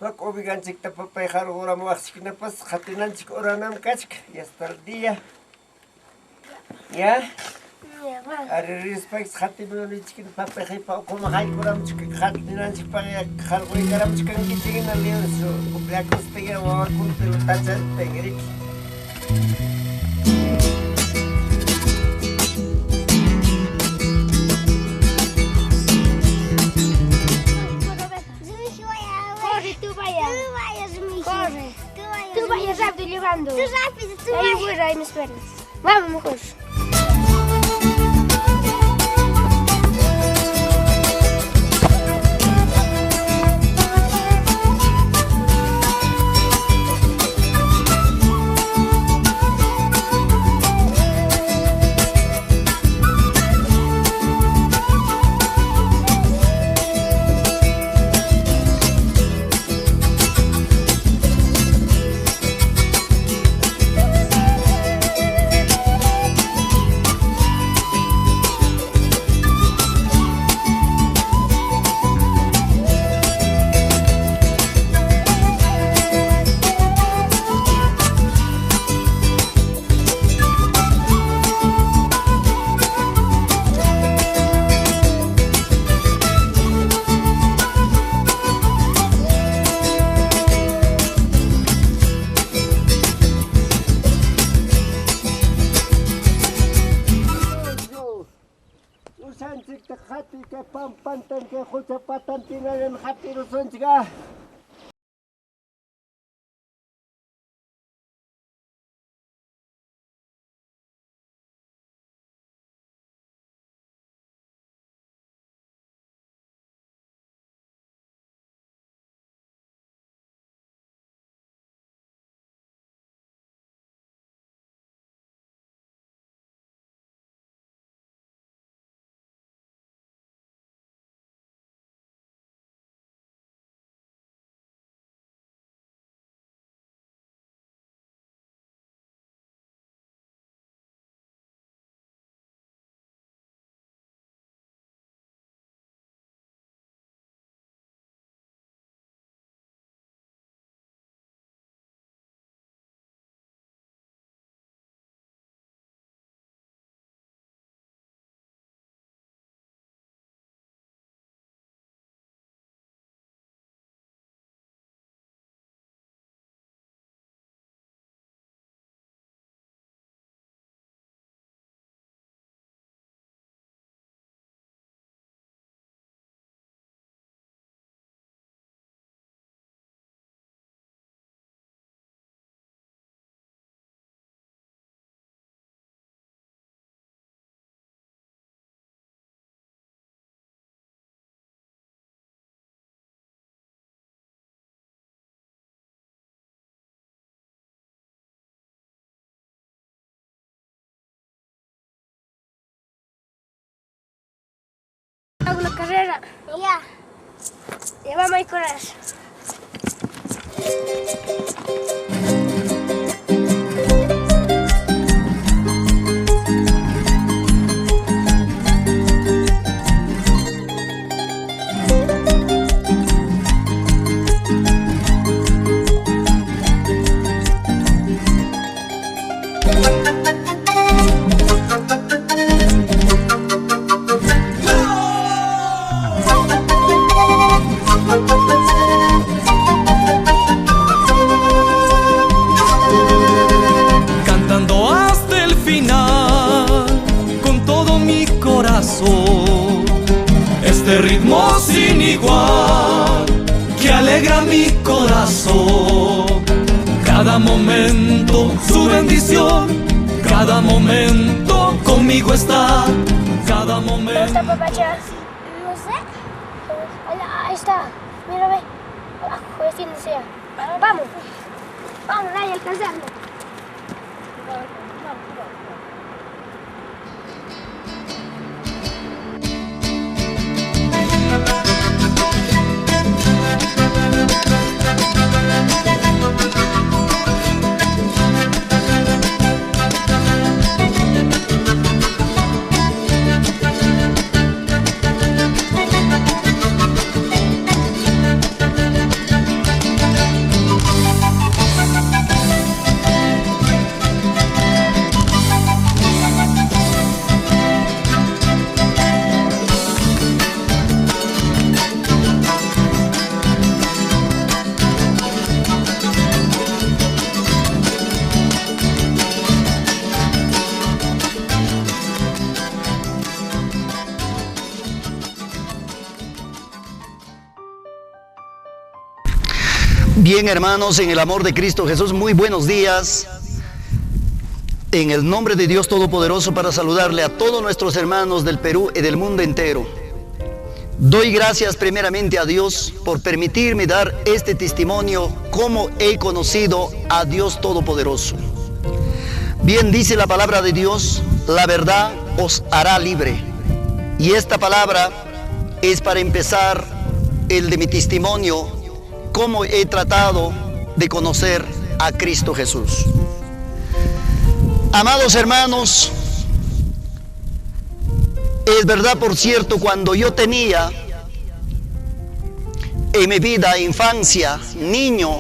Wak obiganchik tapapay hargura muachiknapas khatinanchik oranam kachk y hasta el día. ¿Ya? Ari respect khatinanchik papay hipa como haykuramchik khatinanchik para hargura karamchik kankichik na leo su cumpleaños tega wa kuntelo tachal tengrik. Tú vayas rápido llevando. Tú rápido, tú Ahí vayas. voy, ahí me esperas. Vamos, mejor. Usanchik ta khati ke pampantan ke khucha patantinan khati rusanchika. Hago una carrera. Ya. Ya vamos a ir con eso. Cantando hasta el final con todo mi corazón, este ritmo sin igual que alegra mi corazón. Cada momento su bendición, cada momento conmigo está, cada ¿Dónde momento. está papacha? No sé. Ahí está. Mira, ve. Abajo, así no sea. Vamos. Vamos, dale, alcanzarlo. Bien, hermanos, en el amor de Cristo Jesús, muy buenos días. En el nombre de Dios Todopoderoso, para saludarle a todos nuestros hermanos del Perú y del mundo entero. Doy gracias primeramente a Dios por permitirme dar este testimonio, cómo he conocido a Dios Todopoderoso. Bien dice la palabra de Dios, la verdad os hará libre. Y esta palabra es para empezar el de mi testimonio, cómo he tratado de conocer a Cristo Jesús. Amados hermanos, es verdad, por cierto, cuando yo tenía en mi vida, infancia, niño,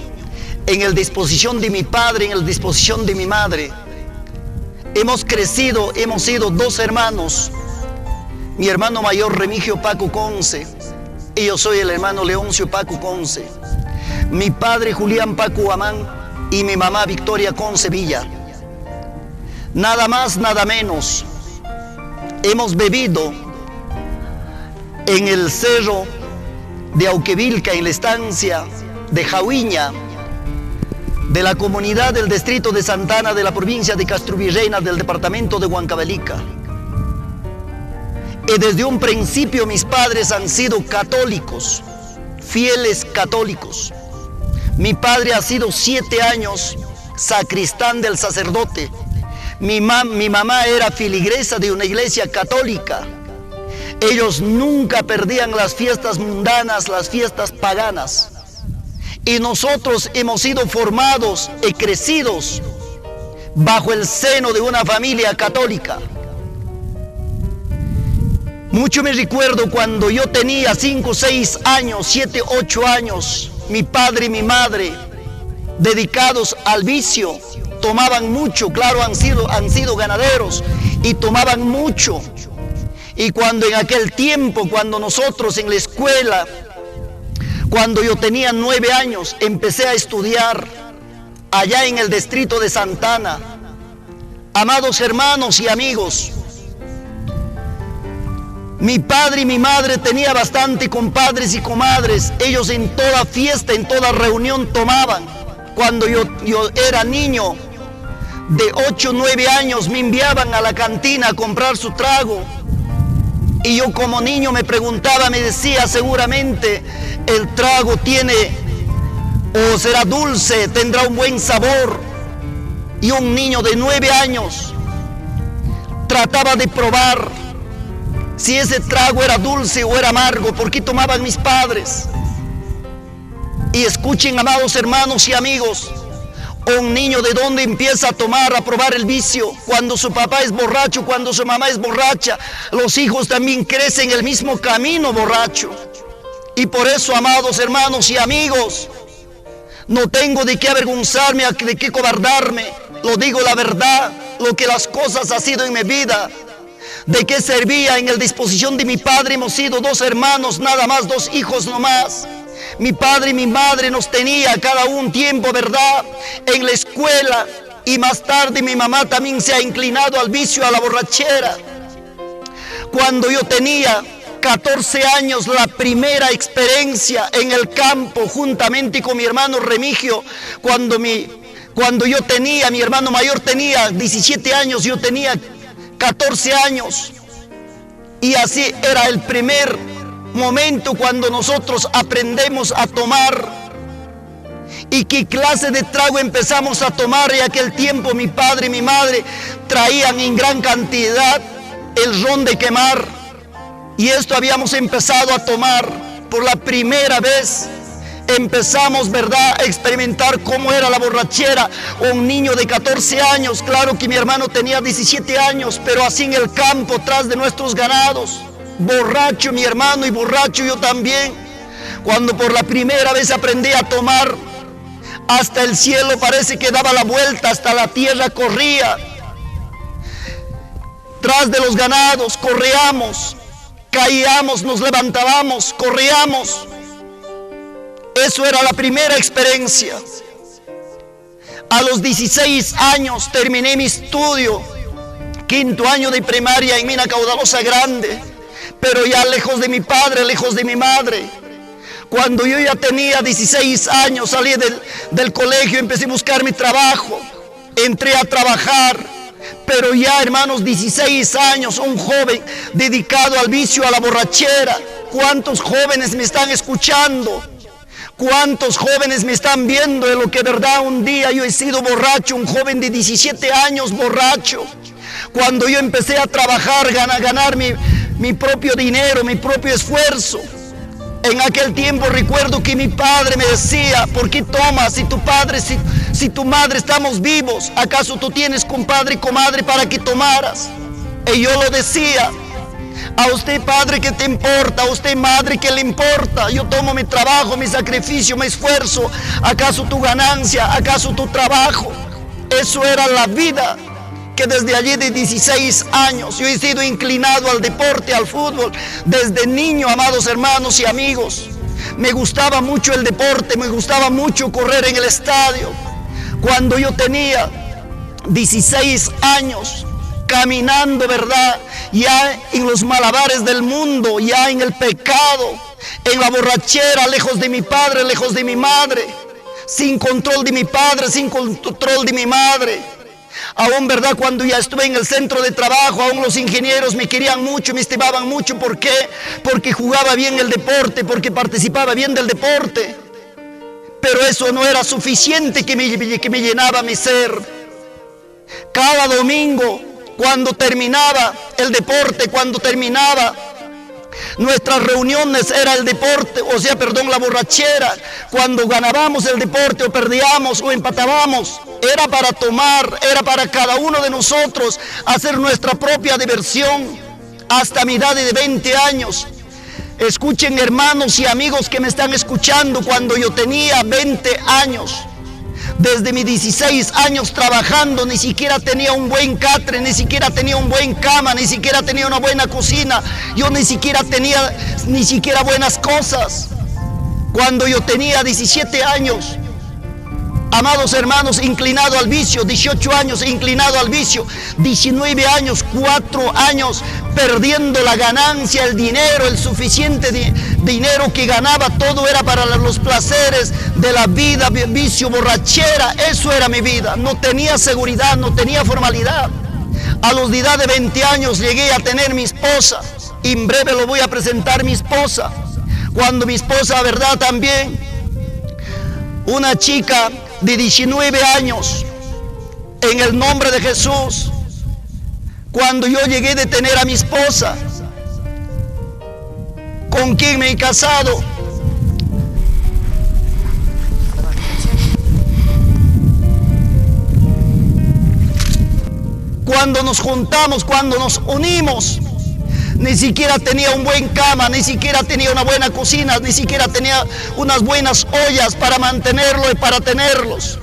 en la disposición de mi padre, en la disposición de mi madre, hemos crecido, hemos sido dos hermanos, mi hermano mayor Remigio Paco Conce, y yo soy el hermano Leoncio Paco Conce, mi padre Julián Paco Amán y mi mamá Victoria Conce Villa. Nada más, nada menos. Hemos bebido en el cerro de Auquevilca, en la estancia de Jauiña, de la comunidad del distrito de Santana, de la provincia de Castrovirreyna, del departamento de Huancavelica. Y desde un principio mis padres han sido católicos, fieles católicos. Mi padre ha sido 7 años sacristán del sacerdote. Mi mamá era filigresa de una iglesia católica. Ellos nunca perdían las fiestas mundanas, las fiestas paganas. Y nosotros hemos sido formados y crecidos bajo el seno de una familia católica. Mucho me recuerdo cuando yo tenía 5, 6 años, 7, 8 años, mi padre y mi madre, dedicados al vicio, tomaban mucho. Claro, han sido ganaderos y tomaban mucho. Y cuando en aquel tiempo, cuando nosotros en la escuela, cuando yo tenía 9 años, empecé a estudiar allá en el distrito de Santana. Amados hermanos y amigos, mi padre y mi madre tenía bastante compadres y comadres. Ellos en toda fiesta, en toda reunión tomaban. Cuando yo era niño, de 8 o 9 años, me enviaban a la cantina a comprar su trago. Y yo como niño me preguntaba, me decía, seguramente el trago tiene, o será dulce, tendrá un buen sabor. Y un niño de 9 años trataba de probar si ese trago era dulce o era amargo. ¿Por qué tomaban mis padres? Y escuchen, amados hermanos y amigos, un niño de dónde empieza a tomar, a probar el vicio. Cuando su papá es borracho, cuando su mamá es borracha, los hijos también crecen el mismo camino borracho. Y por eso, amados hermanos y amigos, no tengo de qué avergonzarme, de qué cobardarme. Lo digo la verdad, lo que las cosas ha sido en mi vida. ¿De qué servía? En la disposición de mi padre hemos sido 2 hermanos, nada más, 2 hijos nomás. Mi padre y mi madre nos tenía cada un tiempo, ¿verdad?, en la escuela. Y más tarde mi mamá también se ha inclinado al vicio, a la borrachera. Cuando yo tenía 14 años, la primera experiencia en el campo, juntamente con mi hermano Remigio, cuando yo tenía, mi hermano mayor tenía 17 años, yo tenía 14 años. Y así era el primer momento cuando nosotros aprendemos a tomar. ¿Y qué clase de trago empezamos a tomar? En aquel tiempo mi padre y mi madre traían en gran cantidad el ron de quemar. Y esto habíamos empezado a tomar por la primera vez. Empezamos, ¿verdad?, a experimentar cómo era la borrachera. Un niño de 14 años, claro que mi hermano tenía 17 años, pero así en el campo, tras de nuestros ganados. Borracho mi hermano y borracho yo también. Cuando por la primera vez aprendí a tomar, hasta el cielo parece que daba la vuelta, hasta la tierra corría. Tras de los ganados corríamos, caíamos, nos levantábamos, corríamos. Eso era la primera experiencia. A los 16 años terminé mi estudio, 5º año de primaria en Mina Caudalosa Grande, pero ya lejos de mi padre, lejos de mi madre. Cuando yo ya tenía 16 años, salí del colegio, empecé a buscar mi trabajo, entré a trabajar, pero ya, hermanos, 16 años, un joven dedicado al vicio, a la borrachera. ¿Cuántos jóvenes me están escuchando? ¿Cuántos jóvenes me están viendo de lo que verdad un día yo he sido borracho, un joven de 17 años borracho? Cuando yo empecé a trabajar, ganar mi propio dinero, mi propio esfuerzo. En aquel tiempo recuerdo que mi padre me decía, ¿por qué tomas si tu padre, si tu madre estamos vivos? ¿Acaso tú tienes compadre y comadre para que tomaras? Y yo lo decía, a usted padre ¿qué te importa? A usted madre ¿qué le importa? Yo tomo mi trabajo, mi sacrificio, mi esfuerzo. ¿Acaso tu ganancia? ¿Acaso tu trabajo? Eso era la vida. Que desde allí de 16 años yo he sido inclinado al deporte, al fútbol, desde niño, amados hermanos y amigos. Me gustaba mucho el deporte, me gustaba mucho correr en el estadio. Cuando yo tenía 16 años, caminando, ¿verdad? Ya en los malabares del mundo, ya en el pecado, en la borrachera, lejos de mi padre, lejos de mi madre, sin control de mi padre, sin control de mi madre. Aún, ¿verdad? Cuando ya estuve en el centro de trabajo, aún los ingenieros me querían mucho, me estimaban mucho. ¿Por qué? Porque jugaba bien el deporte, porque participaba bien del deporte. Pero eso no era suficiente que me llenaba mi ser. Cada domingo, cuando terminaba el deporte, cuando terminaba nuestras reuniones, era el deporte, la borrachera. Cuando ganábamos el deporte o perdíamos o empatábamos, era para tomar, era para cada uno de nosotros hacer nuestra propia diversión. Hasta mi edad de 20 años. Escuchen, hermanos y amigos que me están escuchando, cuando yo tenía 20 años, desde mis 16 años trabajando, ni siquiera tenía un buen catre, ni siquiera tenía un buen cama, ni siquiera tenía una buena cocina. Yo ni siquiera tenía buenas cosas. Cuando yo tenía 17 años, amados hermanos, inclinado al vicio, 18 años inclinado al vicio, 19 años, 4 años perdiendo la ganancia, el dinero, el suficiente dinero que ganaba, todo era para los placeres de la vida, vicio, borrachera. Eso era mi vida. No tenía seguridad, no tenía formalidad. A los de edad de 20 años llegué a tener mi esposa. En breve lo voy a presentar, mi esposa. Cuando mi esposa, verdad, también, una chica de 19 años, en el nombre de Jesús. Cuando yo llegué de tener a mi esposa, con quien me he casado, cuando nos juntamos, cuando nos unimos, ni siquiera tenía un buen cama, ni siquiera tenía una buena cocina, ni siquiera tenía unas buenas ollas para mantenerlo y para tenerlos.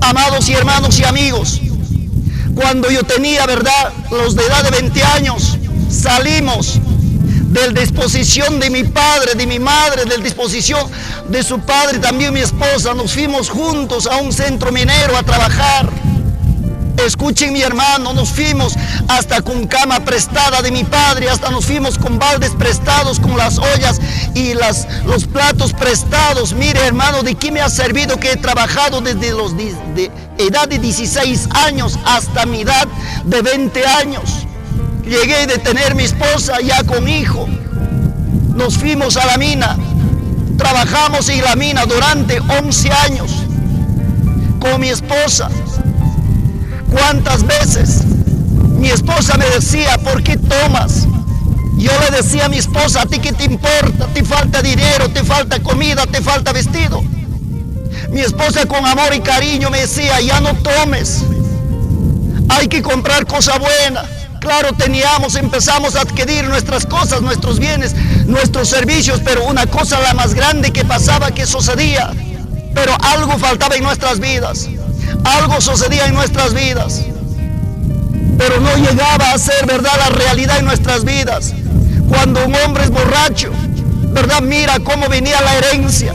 Amados y hermanos y amigos, cuando yo tenía, verdad, los de edad de 20 años, salimos de la disposición de mi padre, de mi madre, de la disposición de su padre, también mi esposa. Nos fuimos juntos a un centro minero a trabajar. Escuchen, mi hermano, nos fuimos hasta con cama prestada de mi padre, hasta nos fuimos con baldes prestados, con las ollas y los platos prestados. Mire, hermano, ¿de qué me ha servido que he trabajado desde de edad de 16 años hasta mi edad de 20 años? Llegué de tener mi esposa ya con hijo. Nos fuimos a la mina, trabajamos en la mina durante 11 años con mi esposa. ¿Cuántas veces mi esposa me decía, ¿por qué tomas? Yo le decía a mi esposa, ¿a ti qué te importa? ¿Te falta dinero? ¿Te falta comida? ¿Te falta vestido? Mi esposa con amor y cariño me decía, ya no tomes, hay que comprar cosa buena. Claro, empezamos a adquirir nuestras cosas, nuestros bienes, nuestros servicios, pero una cosa la más grande que pasaba, que sucedía, pero algo faltaba en nuestras vidas. Algo sucedía en nuestras vidas, pero no llegaba a ser, verdad, la realidad en nuestras vidas. Cuando un hombre es borracho, verdad, mira cómo venía la herencia.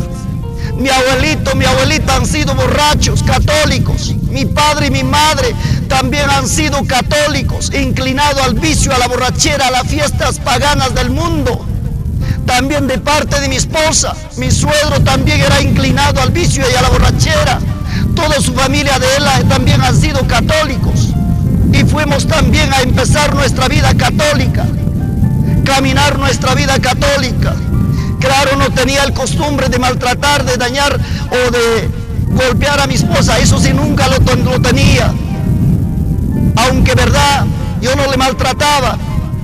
Mi abuelito, mi abuelita han sido borrachos, católicos. Mi padre y mi madre también han sido católicos, inclinados al vicio, a la borrachera, a las fiestas paganas del mundo. también de parte de mi esposa. Mi suegro también era inclinado al vicio y a la borrachera. Toda su familia de él también han sido católicos. Y fuimos también a empezar nuestra vida católica, caminar nuestra vida católica. Claro, no tenía el costumbre de maltratar, de dañar o de golpear a mi esposa. Eso sí, nunca lo tenía. Aunque, verdad, yo no le maltrataba,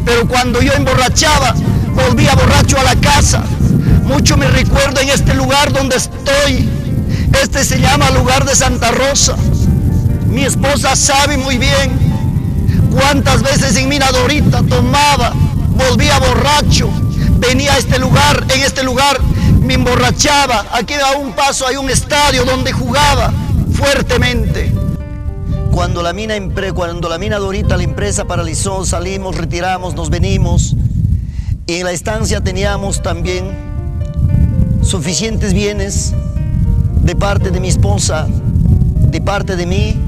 pero cuando yo emborrachaba, volvía borracho a la casa. Mucho me recuerdo en este lugar donde estoy. Este se llama lugar de Santa Rosa. Mi esposa sabe muy bien cuántas veces en Mina Dorita tomaba, volvía borracho, venía a este lugar, en este lugar me emborrachaba. Aquí a un paso hay un estadio donde jugaba fuertemente. Cuando la Mina Dorita, la empresa paralizó, salimos, retiramos, nos venimos. Y en la estancia teníamos también suficientes bienes de parte de mi esposa, de parte de mí.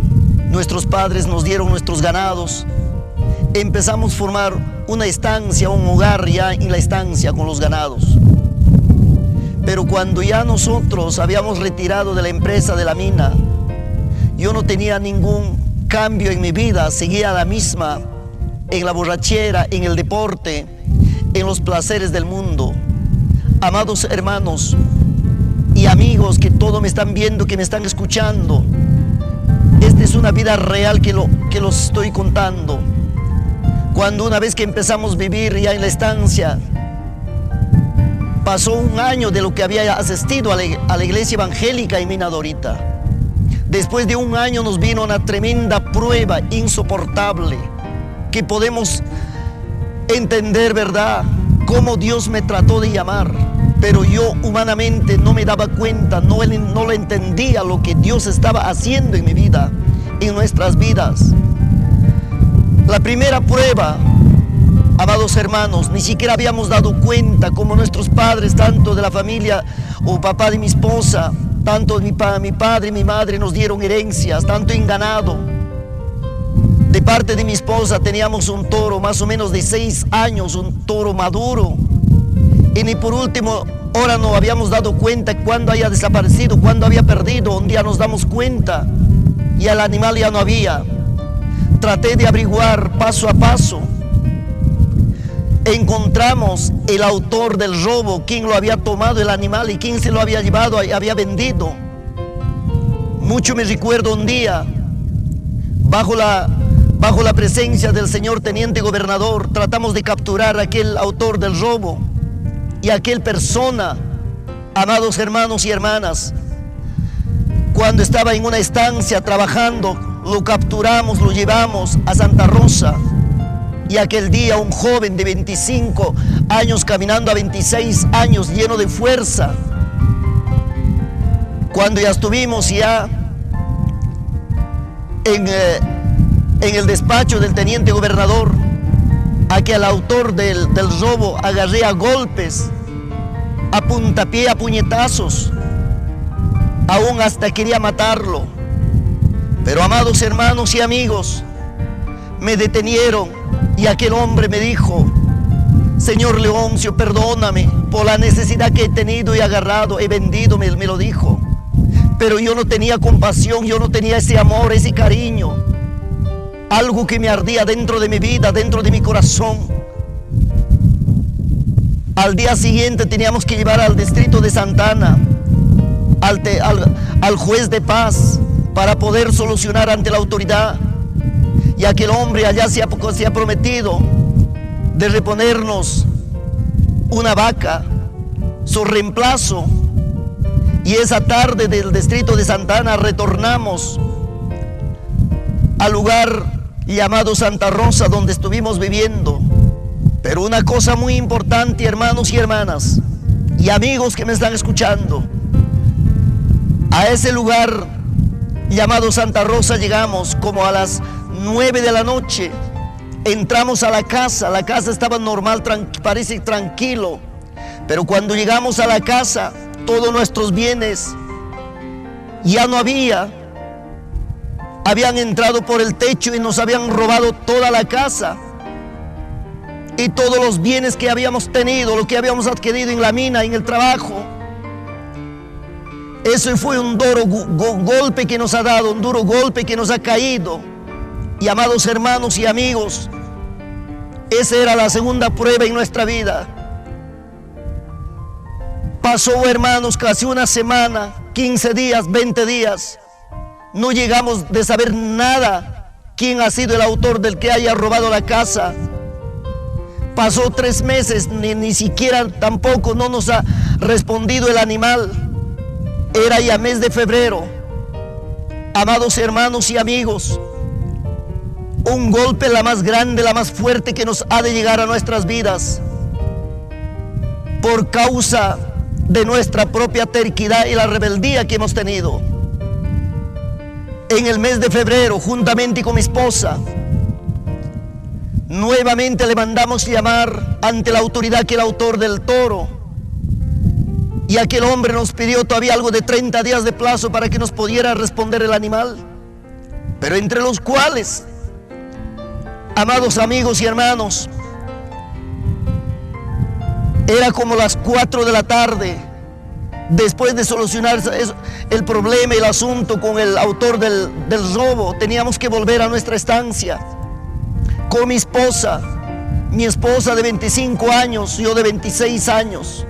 Nuestros padres nos dieron nuestros ganados. Empezamos a formar una estancia, un hogar ya en la estancia con los ganados. Pero cuando ya nosotros habíamos retirado de la empresa de la mina, yo no tenía ningún cambio en mi vida, seguía la misma, en la borrachera, en el deporte, en los placeres del mundo. Amados hermanos y amigos que todos me están viendo, que me están escuchando, esta es una vida real que los estoy contando. Cuando una vez que empezamos a vivir ya en la estancia, pasó un año de lo que había asistido a la iglesia evangélica en Mina Dorita. Después de un año nos vino una tremenda prueba insoportable, que podemos entender, ¿verdad?, cómo Dios me trató de llamar. Pero yo humanamente no me daba cuenta, no lo entendía lo que Dios estaba haciendo en mi vida, en nuestras vidas. La primera prueba, amados hermanos, ni siquiera habíamos dado cuenta como nuestros padres, tanto de la familia o papá de mi esposa, tanto mi padre y mi madre nos dieron herencias, tanto en ganado. De parte de mi esposa teníamos un toro más o menos de 6 años, un toro maduro. Y ni por último, ahora no habíamos dado cuenta cuándo había desaparecido, cuándo había perdido. Un día nos damos cuenta y el animal ya no había. Traté de averiguar paso a paso. Encontramos el autor del robo, quién lo había tomado el animal y quién se lo había llevado, había vendido. Mucho me recuerdo un día, bajo la presencia del señor teniente gobernador, tratamos de capturar a aquel autor del robo. Y aquel persona, amados hermanos y hermanas, cuando estaba en una estancia trabajando, lo capturamos, lo llevamos a Santa Rosa. Y aquel día un joven de 25 años caminando a 26 años, lleno de fuerza. Cuando ya estuvimos ya en el despacho del teniente gobernador, aquel autor del robo agarré a golpes, a puntapié, a puñetazos, aún hasta quería matarlo. Pero amados hermanos y amigos, me detenieron y aquel hombre me dijo: Señor Leoncio, perdóname por la necesidad que he tenido y agarrado, he vendido, me lo dijo. Pero yo no tenía compasión, yo no tenía ese amor, ese cariño. Algo que me ardía dentro de mi vida, dentro de mi corazón. Al día siguiente teníamos que llevar al distrito de Santa Ana, al juez de paz, para poder solucionar ante la autoridad. Y aquel hombre allá se ha prometido de reponernos una vaca, su reemplazo. Y esa tarde del distrito de Santa Ana retornamos al lugar llamado Santa Rosa, donde estuvimos viviendo. Pero una cosa muy importante, hermanos y hermanas, y amigos que me están escuchando, a ese lugar llamado Santa Rosa llegamos como a las 9 de la noche. Entramos a la casa estaba normal, parece tranquilo. Pero cuando llegamos a la casa, todos nuestros bienes ya no había. Habían entrado por el techo y nos habían robado toda la casa. y todos los bienes que habíamos tenido, lo que habíamos adquirido en la mina, en el trabajo. Eso fue un duro golpe que nos ha dado, un duro golpe que nos ha caído. Y amados hermanos y amigos, esa era la segunda prueba en nuestra vida. Pasó, hermanos, casi una semana, 15 días, 20 días. No llegamos de saber nada quién ha sido el autor del que haya robado la casa. Pasó 3 meses, ni siquiera tampoco no nos ha respondido el animal. Era ya mes de febrero. Amados hermanos y amigos, un golpe la más grande, la más fuerte que nos ha de llegar a nuestras vidas por causa de nuestra propia terquedad y la rebeldía que hemos tenido. En el mes de febrero, juntamente con mi esposa, nuevamente le mandamos llamar ante la autoridad que era el autor del toro, y aquel hombre nos pidió todavía algo de 30 días de plazo para que nos pudiera responder el animal, pero entre los cuales, amados amigos y hermanos, era como las 4 de la tarde, después de solucionar el problema, el asunto con el autor del robo. Teníamos que volver a nuestra estancia con mi esposa de 25 años, yo de 26 años.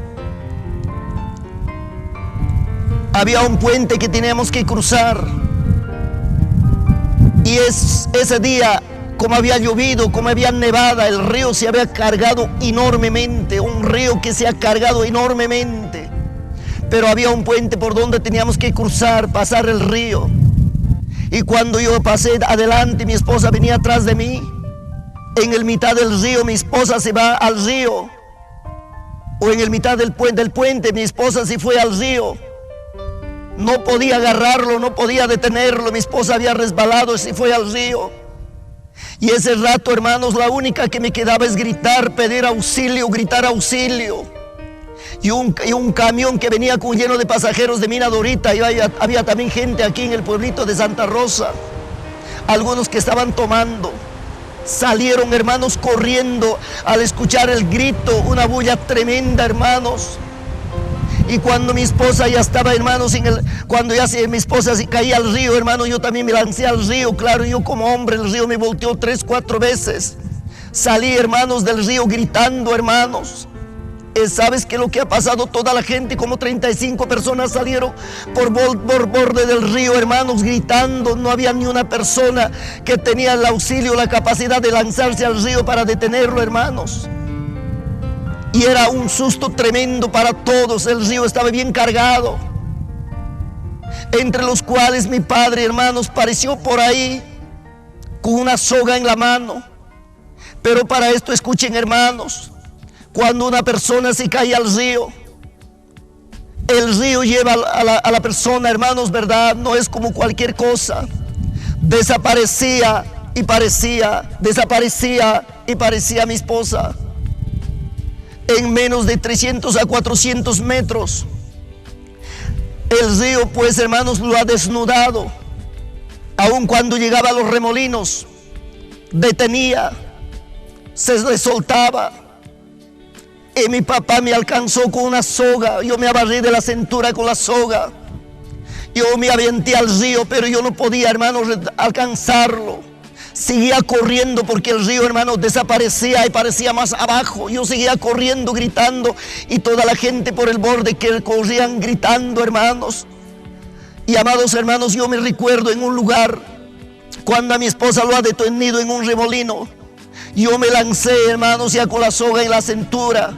Había un puente que teníamos que cruzar, y ese día, como había llovido, como había nevada, el río se había cargado enormemente, un río que se ha cargado enormemente. Pero había un puente por donde teníamos que cruzar, pasar el río. Y cuando yo pasé adelante, mi esposa venía atrás de mí. En el mitad del río, mi esposa se va al río. O en el mitad del puente, mi esposa se fue al río. No podía agarrarlo, no podía detenerlo. Mi esposa había resbalado y se fue al río. Y ese rato, hermanos, la única que me quedaba es gritar, pedir auxilio, gritar auxilio. Y un camión que venía lleno de pasajeros de Mina Dorita, y había también gente aquí en el pueblito de Santa Rosa, algunos que estaban tomando. Salieron, hermanos, corriendo al escuchar el grito, una bulla tremenda, hermanos. Y cuando mi esposa ya estaba, hermanos, cuando ya mi esposa se caía al río, hermano, yo también me lancé al río. Claro, yo como hombre, el río me volteó 3, 4 veces. Salí, hermanos, del río gritando, hermanos. ¿Sabes qué es lo que ha pasado? Toda la gente, como 35 personas salieron por borde del río, hermanos, gritando. No había ni una persona que tenía el auxilio, la capacidad de lanzarse al río para detenerlo, hermanos. Y era un susto tremendo para todos. El río estaba bien cargado, entre los cuales mi padre, hermanos, pareció por ahí con una soga en la mano. Pero para esto, escuchen, hermanos, cuando una persona se cae al río, el río lleva a la persona, hermanos, ¿verdad? No es como cualquier cosa. Desaparecía y parecía, desaparecía y parecía mi esposa. En menos de 300 a 400 metros, el río, pues, hermanos, lo ha desnudado. Aun cuando llegaba a los remolinos, detenía, se le soltaba. Y mi papá me alcanzó con una soga. Yo me agarré de la cintura con la soga. Yo me aventé al río, pero yo no podía, hermanos, alcanzarlo. Seguía corriendo porque el río, hermanos, desaparecía y parecía más abajo. Yo seguía corriendo, gritando, y toda la gente por el borde que corrían gritando, hermanos. Y amados hermanos, yo me recuerdo en un lugar, cuando a mi esposa lo ha detenido en un remolino, yo me lancé, hermanos, ya con la soga en la cintura.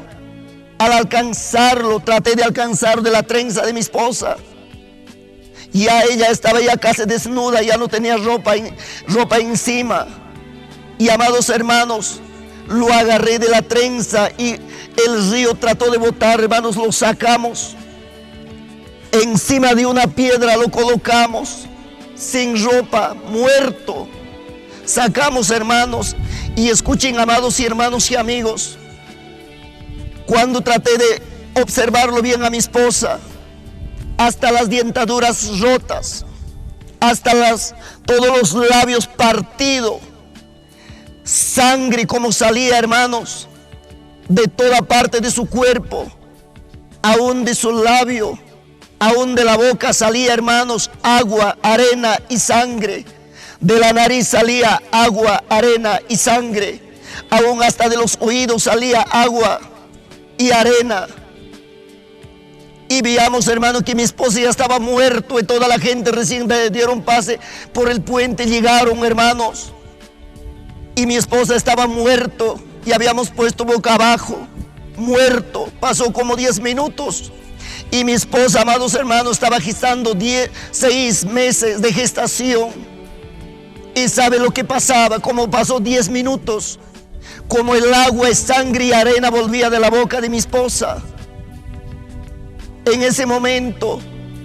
Al alcanzarlo, traté de alcanzar de la trenza de mi esposa. Ya ella estaba ya casi desnuda, ya no tenía ropa encima. Y amados hermanos, lo agarré de la trenza y el río trató de botar, hermanos, lo sacamos. Encima de una piedra lo colocamos, sin ropa, muerto. Sacamos, hermanos, y escuchen, amados y hermanos y amigos, cuando traté de observarlo bien a mi esposa, hasta las dentaduras rotas, hasta todos los labios partidos, sangre como salía, hermanos, de toda parte de su cuerpo, aún de su labio, aún de la boca salía, hermanos, agua, arena y sangre. De la nariz salía agua, arena y sangre. Aún hasta de los oídos salía agua y arena. Y veíamos, hermanos, que mi esposa ya estaba muerto y toda la gente recién dieron pase por el puente, llegaron, hermanos. Y mi esposa estaba muerto y habíamos puesto boca abajo, muerto. Pasó como 10 minutos. Y mi esposa, amados hermanos, estaba gestando 6 meses de gestación. Y sabe lo que pasaba, como pasó 10 minutos, como el agua, sangre y arena volvía de la boca de mi esposa. En ese momento,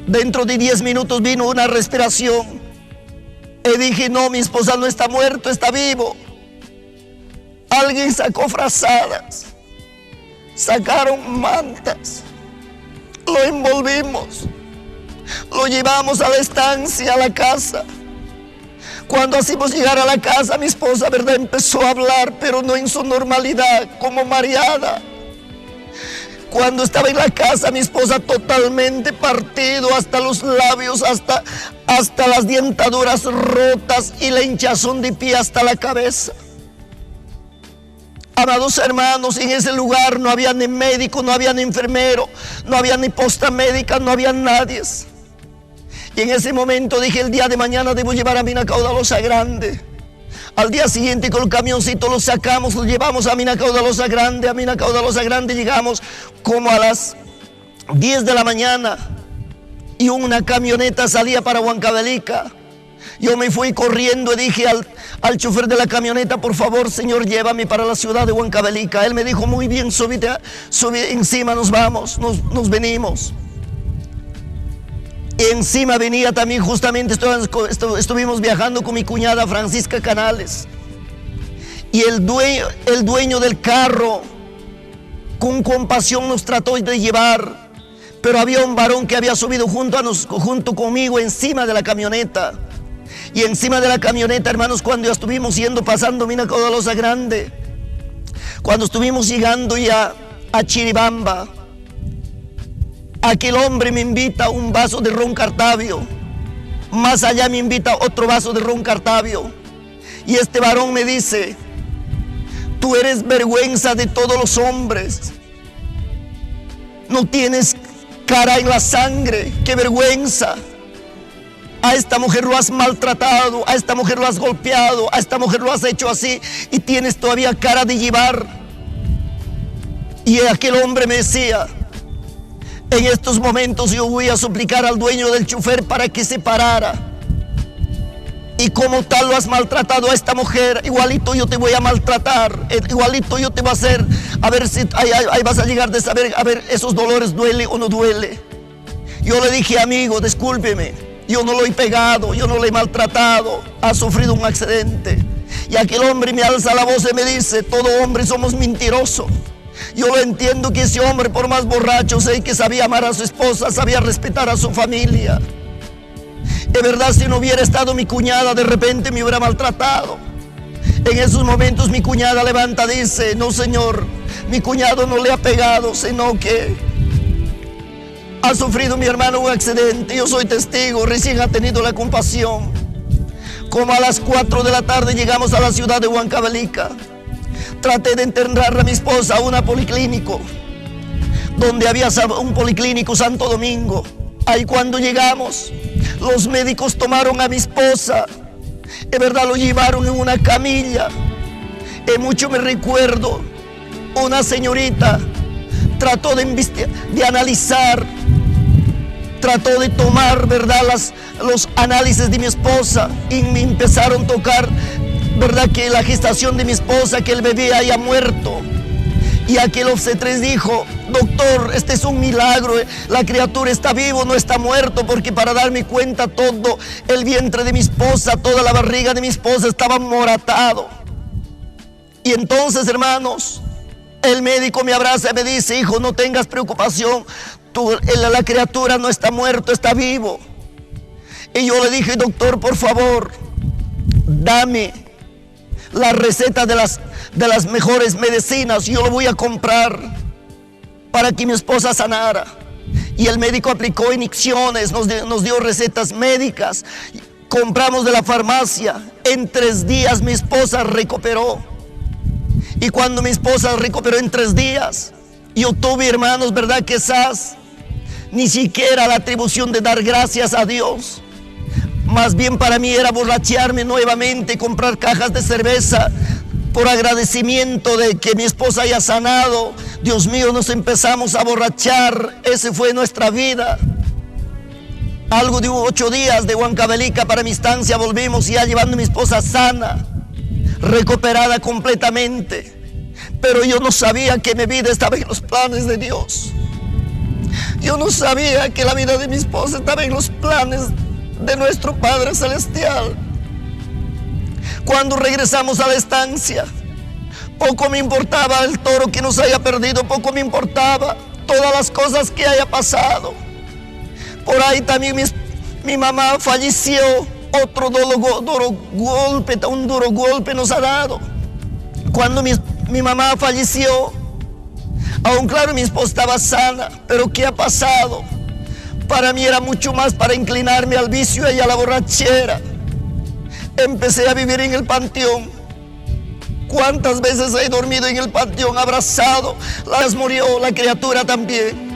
dentro de 10 minutos vino una respiración. Y dije, no, mi esposa no está muerto, está vivo. Alguien sacó frazadas, sacaron mantas, lo envolvimos, lo llevamos a la estancia, a la casa. Cuando hacíamos llegar a la casa, mi esposa, verdad, empezó a hablar, pero no en su normalidad, como mareada. Cuando estaba en la casa, mi esposa totalmente partido, hasta los labios, hasta las dentaduras rotas y la hinchazón de pie hasta la cabeza. Amados hermanos, en ese lugar no había ni médico, no había ni enfermero, no había ni posta médica, no había nadie. Y en ese momento dije, el día de mañana debo llevar a Mina Caudalosa Grande. Al día siguiente con el camioncito lo sacamos, lo llevamos a Mina Caudalosa Grande. A Mina Caudalosa Grande llegamos como a las 10 de la mañana y una camioneta salía para Huancavelica. Yo me fui corriendo y dije al chofer de la camioneta, por favor, señor, llévame para la ciudad de Huancavelica. Él me dijo, muy bien, sube encima, nos vamos, nos venimos. Y encima venía también, justamente estuvimos viajando con mi cuñada Francisca Canales. Y el dueño del carro, con compasión nos trató de llevar. Pero había un varón que había subido junto conmigo encima de la camioneta. Y encima de la camioneta, hermanos, cuando ya estuvimos pasando Mina Caudalosa Grande, cuando estuvimos llegando ya a Chiribamba, aquel hombre me invita un vaso de ron Cartavio. Más allá me invita otro vaso de ron Cartavio. Y este varón me dice, tú eres vergüenza de todos los hombres. No tienes cara en la sangre, qué vergüenza. A esta mujer lo has maltratado, a esta mujer lo has golpeado, a esta mujer lo has hecho así y tienes todavía cara de llevar. Y aquel hombre me decía, en estos momentos yo voy a suplicar al dueño del chofer para que se parara. Y como tal lo has maltratado a esta mujer, igualito yo te voy a maltratar, igualito yo te voy a hacer, a ver si ahí vas a llegar de saber, a ver, esos dolores duele o no duele. Yo le dije, amigo, discúlpeme. Yo no lo he pegado, yo no lo he maltratado, ha sufrido un accidente. Y aquel hombre me alza la voz y me dice, todo hombre somos mentirosos. Yo lo entiendo que ese hombre, por más borracho, sé que sabía amar a su esposa, sabía respetar a su familia. De verdad, si no hubiera estado mi cuñada, de repente me hubiera maltratado. En esos momentos mi cuñada levanta, dice, no señor, mi cuñado no le ha pegado, sino que ha sufrido mi hermano un accidente. Yo soy testigo, recién ha tenido la compasión. Como a las 4 de la tarde llegamos a la ciudad de Huancavelica. Traté de internar a mi esposa a una policlínico, donde había un policlínico Santo Domingo. Ahí cuando llegamos, los médicos tomaron a mi esposa. De verdad lo llevaron en una camilla. Y mucho me recuerdo, una señorita trató de analizar, trató de tomar, ¿verdad?, los análisis de mi esposa y me empezaron a tocar, ¿verdad?, que la gestación de mi esposa, que el bebé haya muerto. Y aquel obstetriz dijo, doctor, este es un milagro, la criatura está vivo, no está muerto, porque para darme cuenta todo el vientre de mi esposa, toda la barriga de mi esposa estaba moratado. Y entonces, hermanos, el médico me abraza y me dice, hijo, no tengas preocupación, la criatura no está muerto, está vivo. Y yo le dije, doctor, por favor, dame la receta de de las mejores medicinas. Yo lo voy a comprar para que mi esposa sanara. Y el médico aplicó inyecciones, nos dio recetas médicas. Compramos de la farmacia. En 3 días mi esposa recuperó. Y cuando mi esposa recuperó en 3 días, yo tuve, hermanos, ¿verdad? Quizás ni siquiera la atribución de dar gracias a Dios. Más bien para mí era borracharme nuevamente, comprar cajas de cerveza por agradecimiento de que mi esposa haya sanado. Dios mío, nos empezamos a borrachar. Esa fue nuestra vida. Algo de 8 días de Huancavelica para mi estancia volvimos ya llevando a mi esposa sana, recuperada completamente. Pero yo no sabía que mi vida estaba en los planes de Dios. Yo no sabía que la vida de mi esposa estaba en los planes de nuestro Padre Celestial. Cuando regresamos a la estancia, poco me importaba el toro que nos haya perdido, poco me importaba todas las cosas que haya pasado. Por ahí también mi mamá falleció. Otro un duro golpe nos ha dado. Cuando mi mamá falleció, aún claro, mi esposa estaba sana, pero ¿qué ha pasado? Para mí era mucho más para inclinarme al vicio y a la borrachera. Empecé a vivir en el panteón. ¿Cuántas veces he dormido en el panteón abrazado? Murió la criatura también.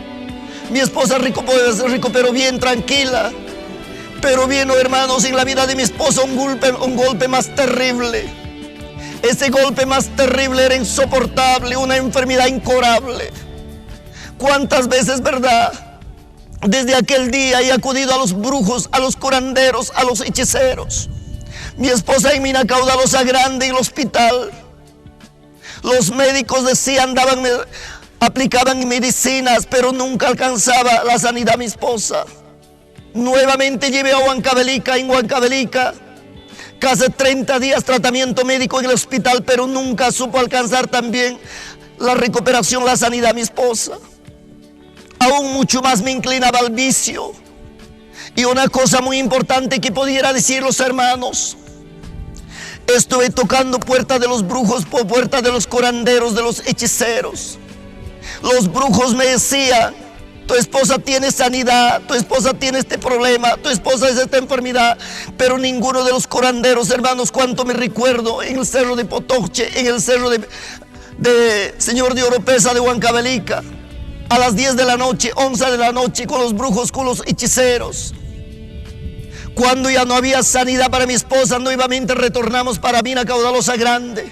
Mi esposa se recuperó bien tranquila. Pero vino, hermanos, en la vida de mi esposa un golpe más terrible. Ese golpe más terrible era insoportable, una enfermedad incurable. ¿Cuántas veces, verdad? Desde aquel día he acudido a los brujos, a los curanderos, a los hechiceros. Mi esposa en Mina Caudalosa Grande, en el hospital. Los médicos decían, aplicaban medicinas, pero nunca alcanzaba la sanidad a mi esposa. Nuevamente llevé a Huancavelica, en Huancavelica. Casi 30 días tratamiento médico en el hospital, pero nunca supo alcanzar también la recuperación, la sanidad a mi esposa. Aún mucho más me inclinaba al vicio. Y una cosa muy importante que pudiera decir los hermanos: estuve tocando puertas de los brujos, por puertas de los curanderos, de los hechiceros. Los brujos me decían: tu esposa tiene sanidad, tu esposa tiene este problema, tu esposa es esta enfermedad. Pero ninguno de los curanderos, hermanos, cuánto me recuerdo en el cerro de Potoche, en el cerro de Señor de Oropesa de Huancavelica, a las 10 de la noche, 11 de la noche, con los brujos, con los hechiceros. Cuando ya no había sanidad para mi esposa, nuevamente retornamos para Mina Caudalosa Grande.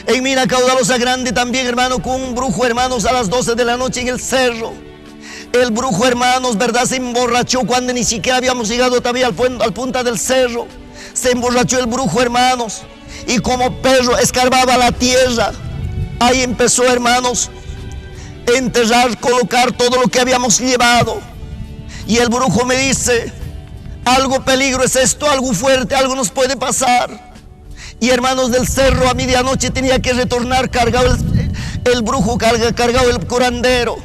En Mina Caudalosa Grande también, hermano, con un brujo, hermanos, a las 12 de la noche en el cerro. El brujo, hermanos, verdad, se emborrachó cuando ni siquiera habíamos llegado todavía al punta del cerro. Se emborrachó el brujo, hermanos, y como perro escarbaba la tierra. Ahí empezó, hermanos, a enterrar, colocar todo lo que habíamos llevado. Y el brujo me dice: algo peligro es esto, algo fuerte, algo nos puede pasar. Y hermanos, del cerro a medianoche tenía que retornar cargado el brujo, cargado el curandero.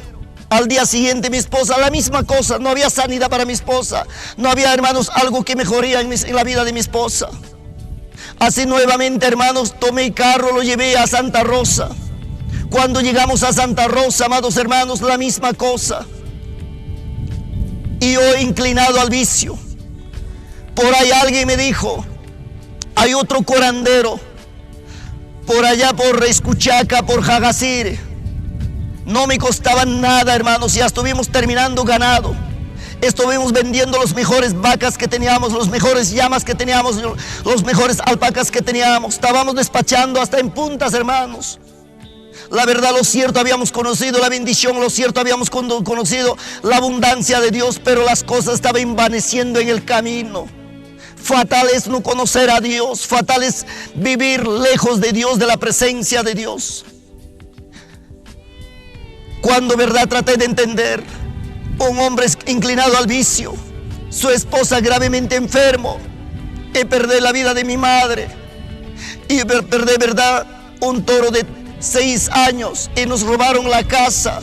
Al día siguiente mi esposa, la misma cosa, no había sanidad para mi esposa. No había, hermanos, algo que mejoría en la vida de mi esposa. Así nuevamente, hermanos, tomé el carro, lo llevé a Santa Rosa. Cuando llegamos a Santa Rosa, amados hermanos, la misma cosa. Y yo inclinado al vicio. Por ahí alguien me dijo: hay otro curandero por allá por Escuchaca, por Jagasire. No me costaba nada, hermanos, ya estuvimos terminando ganado. Estuvimos vendiendo los mejores vacas que teníamos, los mejores llamas que teníamos, los mejores alpacas que teníamos. Estábamos despachando hasta en puntas, hermanos. La verdad, lo cierto, habíamos conocido la bendición, lo cierto, habíamos conocido la abundancia de Dios, pero las cosas estaban envaneciendo en el camino. Fatal es no conocer a Dios, fatal es vivir lejos de Dios, de la presencia de Dios. Cuando, verdad, traté de entender, un hombre inclinado al vicio, su esposa gravemente enfermo, y perdí la vida de mi madre, y perdí, verdad, un toro de 6 años, y nos robaron la casa,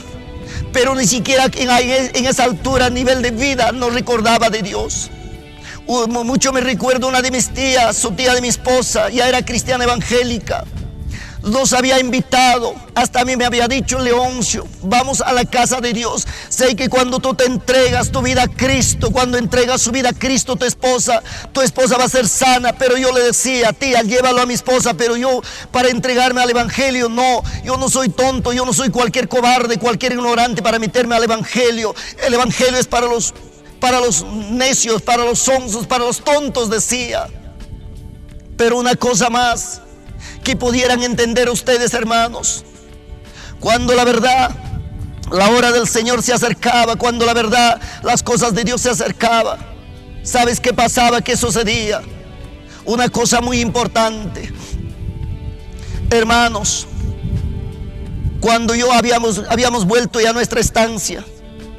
pero ni siquiera en esa altura, a nivel de vida, no recordaba de Dios. Mucho me recuerdo una de mis tías, su tía de mi esposa, ya era cristiana evangélica. Nos había invitado, hasta a mí me había dicho: Leoncio, vamos a la casa de Dios. Sé que cuando tú te entregas tu vida a Cristo, cuando entregas su vida a Cristo, tu esposa va a ser sana. Pero yo le decía: tía, llévalo a mi esposa. Pero yo, para entregarme al Evangelio, no, yo no soy tonto, yo no soy cualquier cobarde, cualquier ignorante para meterme al Evangelio. El Evangelio es para los necios, para los sonsos, para los tontos, decía. Pero una cosa más que pudieran entender ustedes, hermanos: cuando la verdad, la hora del Señor se acercaba, cuando la verdad, las cosas de Dios se acercaba, ¿sabes qué pasaba? ¿Qué sucedía? Una cosa muy importante, hermanos. Cuando habíamos vuelto ya a nuestra estancia,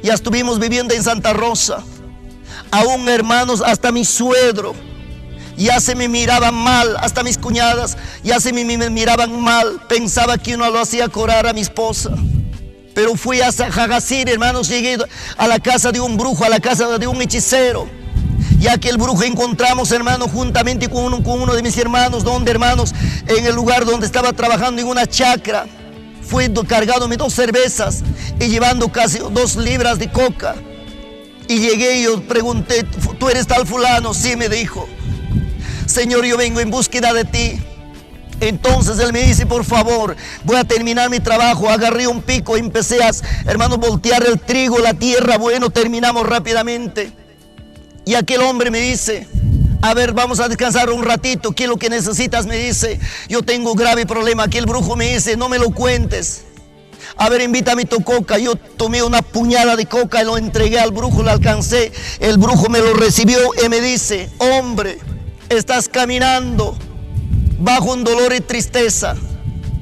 ya estuvimos viviendo en Santa Rosa, aún, hermanos, hasta mi suegro ya se me miraban mal, hasta mis cuñadas ya se me miraban mal. Pensaba que uno lo hacía curar a mi esposa. Pero fui a Jagacir, hermanos, llegué a la casa de un brujo, a la casa de un hechicero. Y aquel brujo encontramos, hermanos, juntamente con uno de mis hermanos, hermanos, en el lugar donde estaba trabajando en una chacra. Fui cargándome 2 cervezas y llevando casi 2 libras de coca. Y llegué y yo pregunté: ¿tú eres tal fulano? Sí, me dijo. Señor, yo vengo en búsqueda de ti. Entonces él me dice: por favor, voy a terminar mi trabajo. Agarré un pico y empecé a, hermanos, voltear el trigo, la tierra. Bueno, terminamos rápidamente. Y aquel hombre me dice: a ver, vamos a descansar un ratito. ¿Qué es lo que necesitas? Me dice: yo tengo un grave problema. Aquel brujo me dice: no me lo cuentes. A ver, invítame tu coca. Yo tomé una puñada de coca y lo entregué al brujo, lo alcancé. El brujo me lo recibió y me dice: hombre, estás caminando bajo un dolor y tristeza.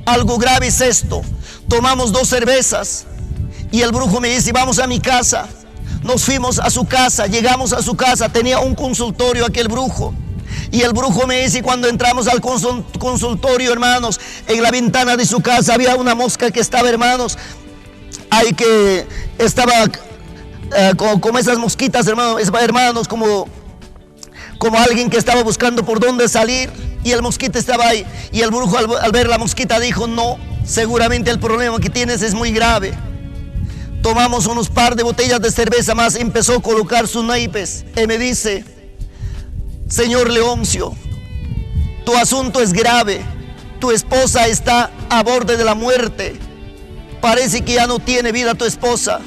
Algo grave es esto. Tomamos 2 cervezas y el brujo me dice: vamos a mi casa. Nos fuimos a su casa, llegamos a su casa. Tenía un consultorio aquel brujo. Y el brujo me dice, cuando entramos al consultorio, hermanos, en la ventana de su casa había una mosca que estaba, hermanos, estaba como esas mosquitas, hermanos, como alguien que estaba buscando por dónde salir, y el mosquito estaba ahí. Y el brujo, al ver la mosquita, dijo: no, seguramente el problema que tienes es muy grave. Tomamos unos par de botellas de cerveza más, empezó a colocar sus naipes y me dice: señor Leoncio, tu asunto es grave, tu esposa está a borde de la muerte, parece que ya no tiene vida tu esposa.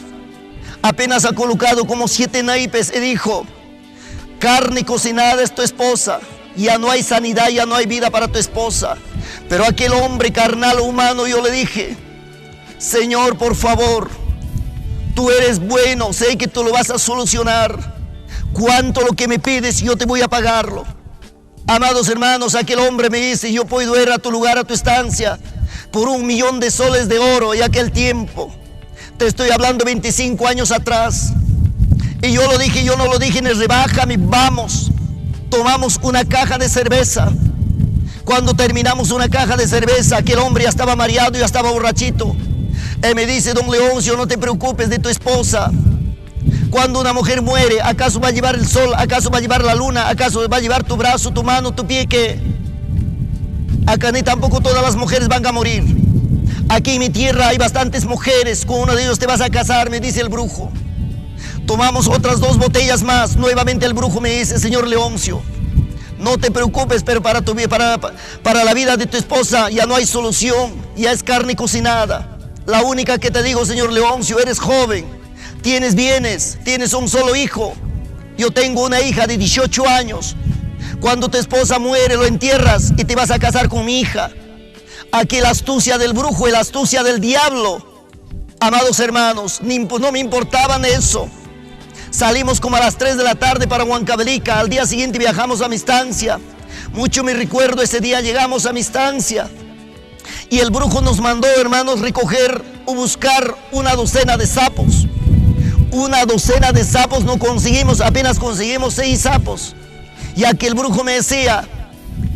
Apenas ha colocado como 7 naipes y dijo: carne cocinada es tu esposa, ya no hay sanidad, ya no hay vida para tu esposa. Pero aquel hombre carnal humano, yo le dije: Señor, por favor, tú eres bueno, sé que tú lo vas a solucionar. ¿Cuánto lo que me pides? Yo te voy a pagarlo. Amados hermanos, aquel hombre me dice: yo puedo ir a tu lugar, a tu estancia, por 1.000.000 de soles de oro. Y aquel tiempo, te estoy hablando 25 años atrás. Y yo lo dije, yo no lo dije, ni rebájame, vamos. Tomamos una caja de cerveza. Cuando terminamos una caja de cerveza, aquel hombre ya estaba mareado, ya estaba borrachito. Él me dice: don Leoncio, no te preocupes de tu esposa. Cuando una mujer muere, ¿acaso va a llevar el sol? ¿Acaso va a llevar la luna? ¿Acaso va a llevar tu brazo, tu mano, tu pie? ¿Qué? Acá ni tampoco todas las mujeres van a morir. Aquí en mi tierra hay bastantes mujeres. Con uno de ellos te vas a casar, me dice el brujo. Tomamos otras 2 botellas más. Nuevamente el brujo me dice: señor Leoncio, no te preocupes, pero para la vida de tu esposa ya no hay solución. Ya es carne cocinada. La única que te digo, señor Leoncio, eres joven, tienes bienes, tienes un solo hijo. Yo tengo una hija de 18 años. Cuando tu esposa muere, lo entierras y te vas a casar con mi hija. Aquí la astucia del brujo y la astucia del diablo. Amados hermanos, no me importaban eso. Salimos como a las 3 de la tarde para Huancavelica. Al día siguiente viajamos a mi estancia. Mucho me recuerdo ese día, llegamos a mi estancia. Y el brujo nos mandó, hermanos, recoger o buscar 12 de sapos. 12 de sapos no conseguimos, apenas conseguimos 6 sapos. Y aquel brujo me decía: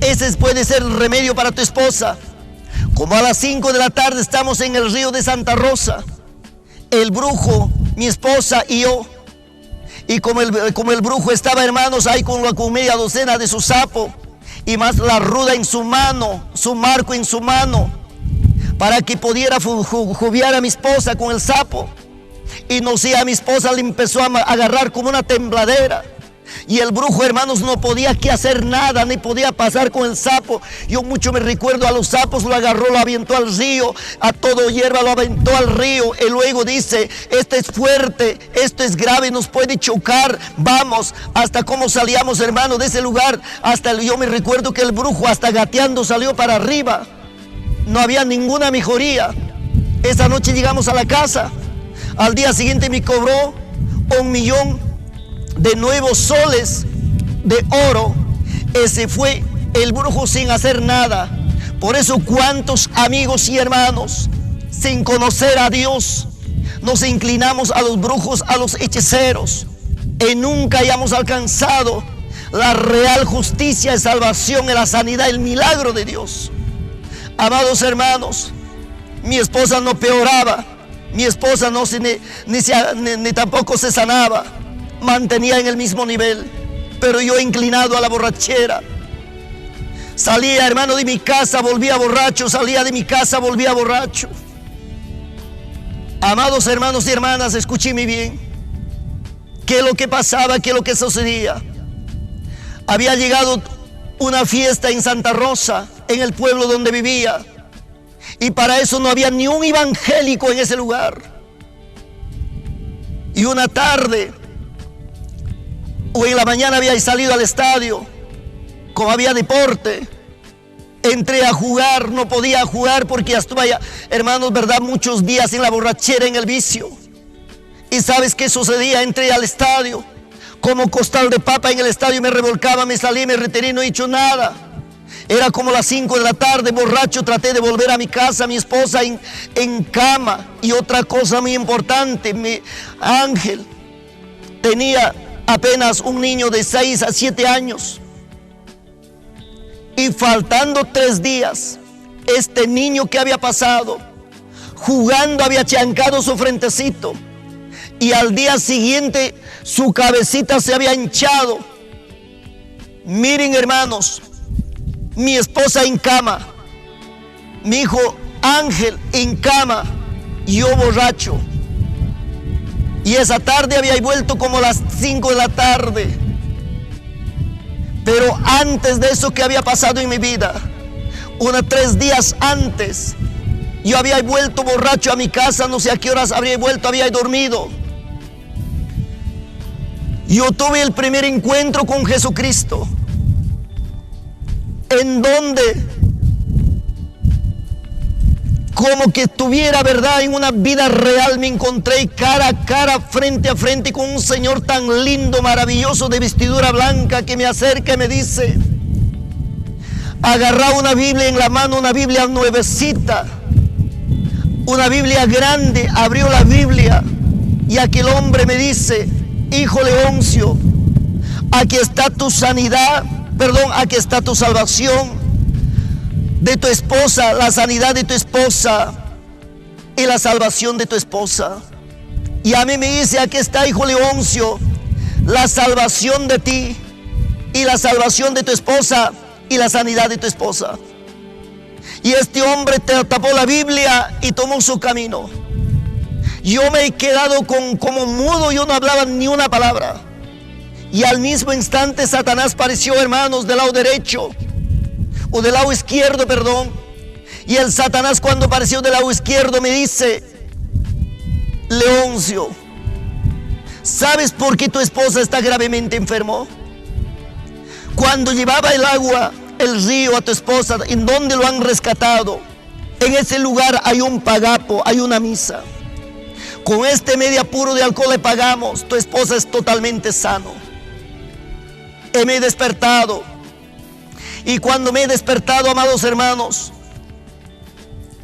ese puede ser el remedio para tu esposa. Como a las 5 de la tarde estamos en el río de Santa Rosa, el brujo, mi esposa y yo. Y como el brujo estaba, hermanos, ahí con media docena de su sapo, y más la ruda en su mano, su marco en su mano, para que pudiera jubiar a mi esposa con el sapo. Y no sé, a mi esposa le empezó a agarrar como una tembladera. Y el brujo, hermanos, no podía que hacer nada, ni podía pasar con el sapo. Yo mucho me recuerdo a los sapos, lo agarró, lo aventó al río, a todo hierba lo aventó al río. Y luego dice, esto es fuerte, esto es grave, nos puede chocar. Vamos, hasta cómo salíamos, hermanos, de ese lugar. Yo me recuerdo que el brujo hasta gateando salió para arriba. No había ninguna mejoría. Esa noche llegamos a la casa. Al día siguiente me cobró 1.000.000 de nuevos soles de oro. Ese fue el brujo sin hacer nada. Por eso, cuántos amigos y hermanos, sin conocer a Dios, nos inclinamos a los brujos, a los hechiceros, y nunca hayamos alcanzado la real justicia y salvación, y la sanidad, el milagro de Dios. Amados hermanos, mi esposa no peoraba, mi esposa ni tampoco se sanaba, mantenía en el mismo nivel, pero yo inclinado a la borrachera. Salía, hermano, de mi casa, volvía borracho, salía de mi casa, volvía borracho. Amados hermanos y hermanas, escúcheme bien. ¿Qué es lo que pasaba? ¿Qué es lo que sucedía? Había llegado una fiesta en Santa Rosa, en el pueblo donde vivía, y para eso no había ni un evangélico en ese lugar. Y una tarde o en la mañana había salido al estadio, como había deporte, entré a jugar, no podía jugar porque ya estuve allá, hermanos, verdad, muchos días en la borrachera, en el vicio. Y ¿sabes qué sucedía? Entré al estadio, como costal de papa en el estadio, me revolcaba, me salí, me retiré, no he hecho nada. Era como las 5 de la tarde, borracho, traté de volver a mi casa, mi esposa en cama. Y otra cosa muy importante, mi Ángel tenía apenas un niño de 6 a 7 años. Y faltando 3 días, este niño que había pasado, jugando, había chancado su frentecito. Y al día siguiente, su cabecita se había hinchado. Miren, hermanos, mi esposa en cama, mi hijo Ángel en cama, yo borracho. Y esa tarde había vuelto como las 5 de la tarde. Pero antes de eso que había pasado en mi vida, 3 días antes, yo había vuelto borracho a mi casa, no sé a qué horas habría vuelto, había dormido. Yo tuve el primer encuentro con Jesucristo, en donde como que tuviera verdad en una vida real, me encontré cara a cara, frente a frente con un Señor tan lindo, maravilloso, de vestidura blanca, que me acerca y me dice, agarra una Biblia en la mano, una Biblia nuevecita, una Biblia grande. Abrió la Biblia y aquel hombre me dice, hijo Leoncio, aquí está tu sanidad, aquí está tu salvación de tu esposa, la sanidad de tu esposa y la salvación de tu esposa. Y a mí me dice, aquí está, hijo Leoncio, la salvación de ti y la salvación de tu esposa y la sanidad de tu esposa. Y este hombre tapó la Biblia y tomó su camino. Yo me he quedado como mudo, yo no hablaba ni una palabra. Y al mismo instante Satanás apareció, hermanos, del lado derecho, o del lado izquierdo, perdón. Y el Satanás, cuando apareció del lado izquierdo, me dice, Leoncio, ¿sabes por qué tu esposa está gravemente enfermo? Cuando llevaba el agua, el río, a tu esposa, ¿en dónde lo han rescatado? En ese lugar hay un pagapo, hay una misa. Con este media puro de alcohol le pagamos, tu esposa es totalmente sano. Y me he despertado. Y cuando me he despertado, amados hermanos,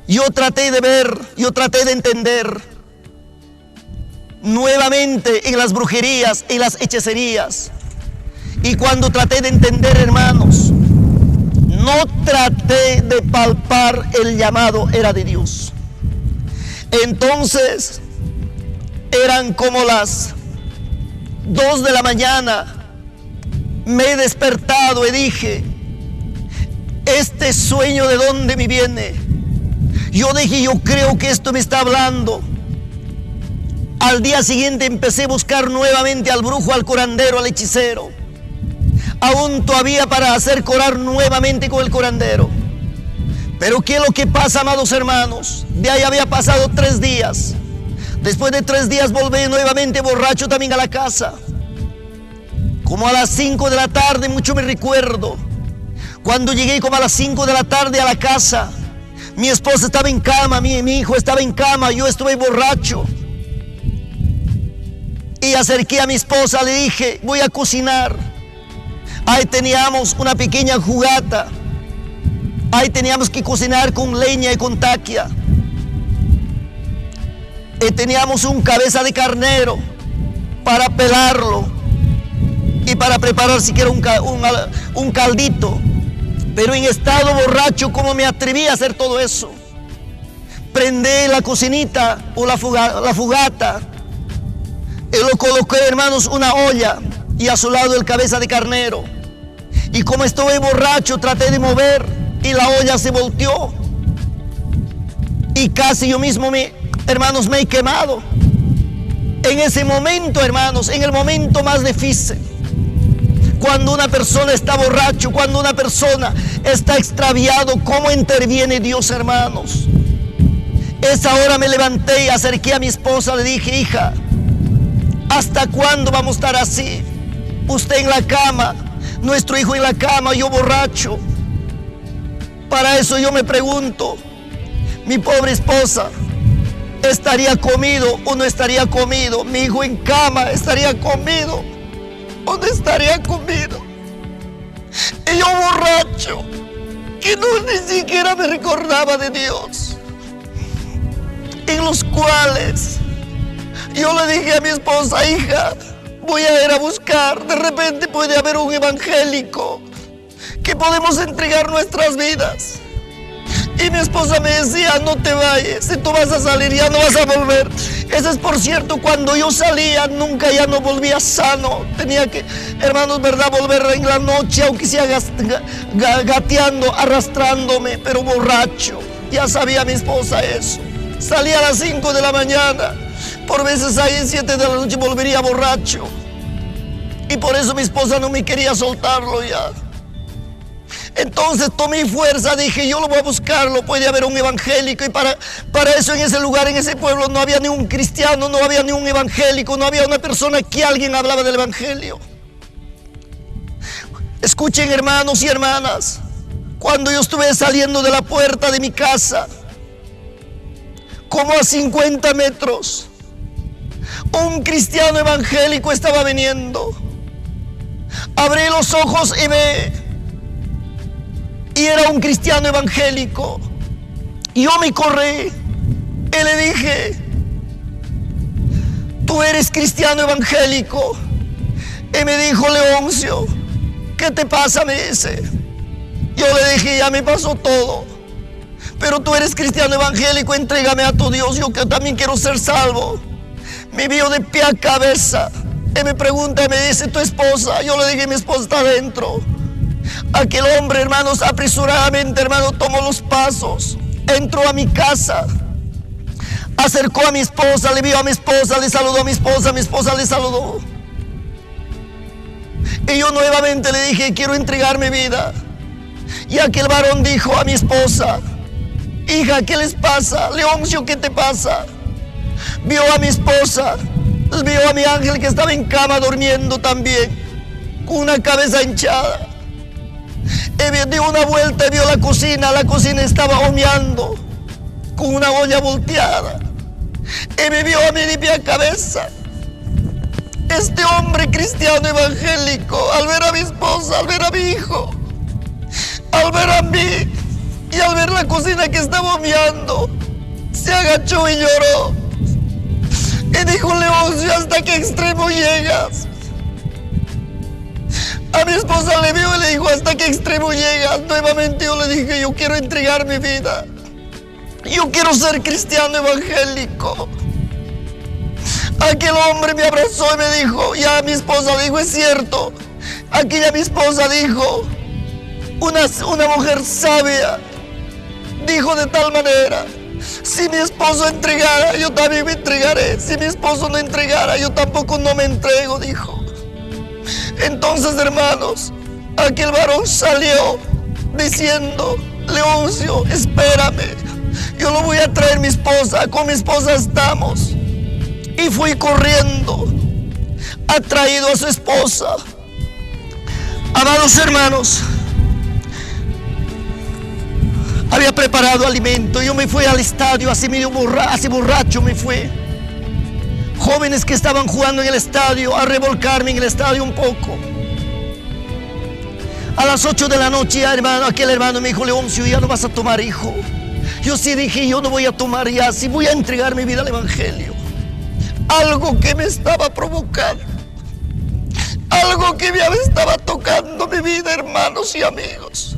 yo traté de ver, yo traté de entender nuevamente en las brujerías, en las hechicerías. Y cuando traté de entender, hermanos, no traté de palpar el llamado, era de Dios. Entonces, eran como las 2 de la mañana. Me he despertado y dije, este sueño, ¿de dónde me viene? Yo dije, yo creo que esto me está hablando. Al día siguiente empecé a buscar nuevamente al brujo, al curandero, al hechicero. Aún todavía para hacer curar nuevamente con el curandero. Pero ¿qué es lo que pasa, amados hermanos? De ahí había pasado 3 días. Después de 3 días volví nuevamente borracho también a la casa. Como a las 5 de la tarde, mucho me recuerdo. Cuando llegué como a las 5 de la tarde a la casa, mi esposa estaba en cama, mi hijo estaba en cama, yo estuve borracho. Y acerqué a mi esposa, le dije, voy a cocinar. Ahí teníamos una pequeña fogata. Ahí teníamos que cocinar con leña y con taquia. Y teníamos un cabeza de carnero para pelarlo y para preparar siquiera un caldito. Pero en estado borracho, ¿cómo me atreví a hacer todo eso? Prendí la cocinita o la fogata y lo coloqué, hermanos, una olla y a su lado el cabeza de carnero. Y como estuve borracho, traté de mover y la olla se volteó. Y casi yo mismo, hermanos, me he quemado. En ese momento, hermanos, en el momento más difícil, cuando una persona está borracho, cuando una persona está extraviado, ¿cómo interviene Dios, hermanos? Esa hora me levanté y acerqué a mi esposa, le dije, hija, ¿hasta cuándo vamos a estar así? Usted en la cama, nuestro hijo en la cama, yo borracho. Para eso yo me pregunto, mi pobre esposa, ¿estaría comido o no estaría comido? Mi hijo en cama, ¿estaría comido o no estaría comido? Y yo borracho, que no ni siquiera me recordaba de Dios. En los cuales yo le dije a mi esposa, hija, voy a ir a buscar, de repente puede haber un evangélico que podemos entregar nuestras vidas. Y mi esposa me decía, no te vayas, si tú vas a salir ya no vas a volver. Eso es por cierto, cuando yo salía nunca ya no volvía sano. Tenía que, hermanos, verdad, volver en la noche, aunque sea gateando, arrastrándome, pero borracho. Ya sabía mi esposa eso. Salía a las 5 de la mañana, por veces ahí 7 de la noche volvería borracho. Y por eso mi esposa no me quería soltarlo ya. Entonces tomé fuerza, dije, yo lo voy a buscarlo, puede haber un evangélico. Y para eso en ese lugar, en ese pueblo, no había ni un cristiano, no había ni un evangélico, no había una persona que alguien hablaba del evangelio. Escuchen, hermanos y hermanas, cuando yo estuve saliendo de la puerta de mi casa, como a 50 metros, un cristiano evangélico estaba viniendo. Abrí los ojos y era un cristiano evangélico. Yo me corrí y le dije, tú eres cristiano evangélico. Y me dijo, Leoncio, ¿qué te pasa? Me dice. Yo le dije, ya me pasó todo, pero tú eres cristiano evangélico, entrégame a tu Dios, yo que también quiero ser salvo. Me vio de pie a cabeza y me pregunta y me dice, ¿tu esposa? Yo le dije, mi esposa está adentro. Aquel hombre, hermanos, apresuradamente, hermano, tomó los pasos, entró a mi casa, acercó a mi esposa, le vio a mi esposa, le saludó a mi esposa le saludó. Y yo nuevamente le dije, quiero entregar mi vida. Y aquel varón dijo a mi esposa, hija, ¿qué les pasa? Leoncio, ¿qué te pasa? Vio a mi esposa, vio a mi ángel que estaba en cama durmiendo también, con una cabeza hinchada. Y dio una vuelta y vio la cocina estaba humeando, con una olla volteada. Y me vio a mí de pie a cabeza. Este hombre cristiano evangélico, al ver a mi esposa, al ver a mi hijo, al ver a mí y al ver la cocina que estaba humeando, se agachó y lloró. Y dijo, Leoncio, ¿hasta qué extremo llegas? A mi esposa le vio y le dijo, ¿hasta qué extremo llegas? Nuevamente yo le dije, yo quiero entregar mi vida. Yo quiero ser cristiano evangélico. Aquel hombre me abrazó y me dijo, ya mi esposa dijo, es cierto. Aquella mi esposa dijo, una mujer sabia, dijo de tal manera, Si mi esposo entregara, yo también me entregaré. Si mi esposo no entregara, yo tampoco no me entrego, dijo. Entonces, hermanos, aquel varón salió diciendo: Leoncio, espérame, yo lo voy a traer mi esposa, con mi esposa estamos. Y fui corriendo, ha traído a su esposa. Amados hermanos, había preparado alimento. Yo me fui al estadio, así borracho me fui. Jóvenes que estaban jugando en el estadio, a revolcarme en el estadio un poco. A las 8 de la noche, hermano, aquel hermano me dijo: Leoncio, ya no vas a tomar, hijo. Yo sí dije: yo no voy a tomar ya, sí voy a entregar mi vida al evangelio. Algo que me estaba provocando, algo que me estaba tocando mi vida, hermanos y amigos.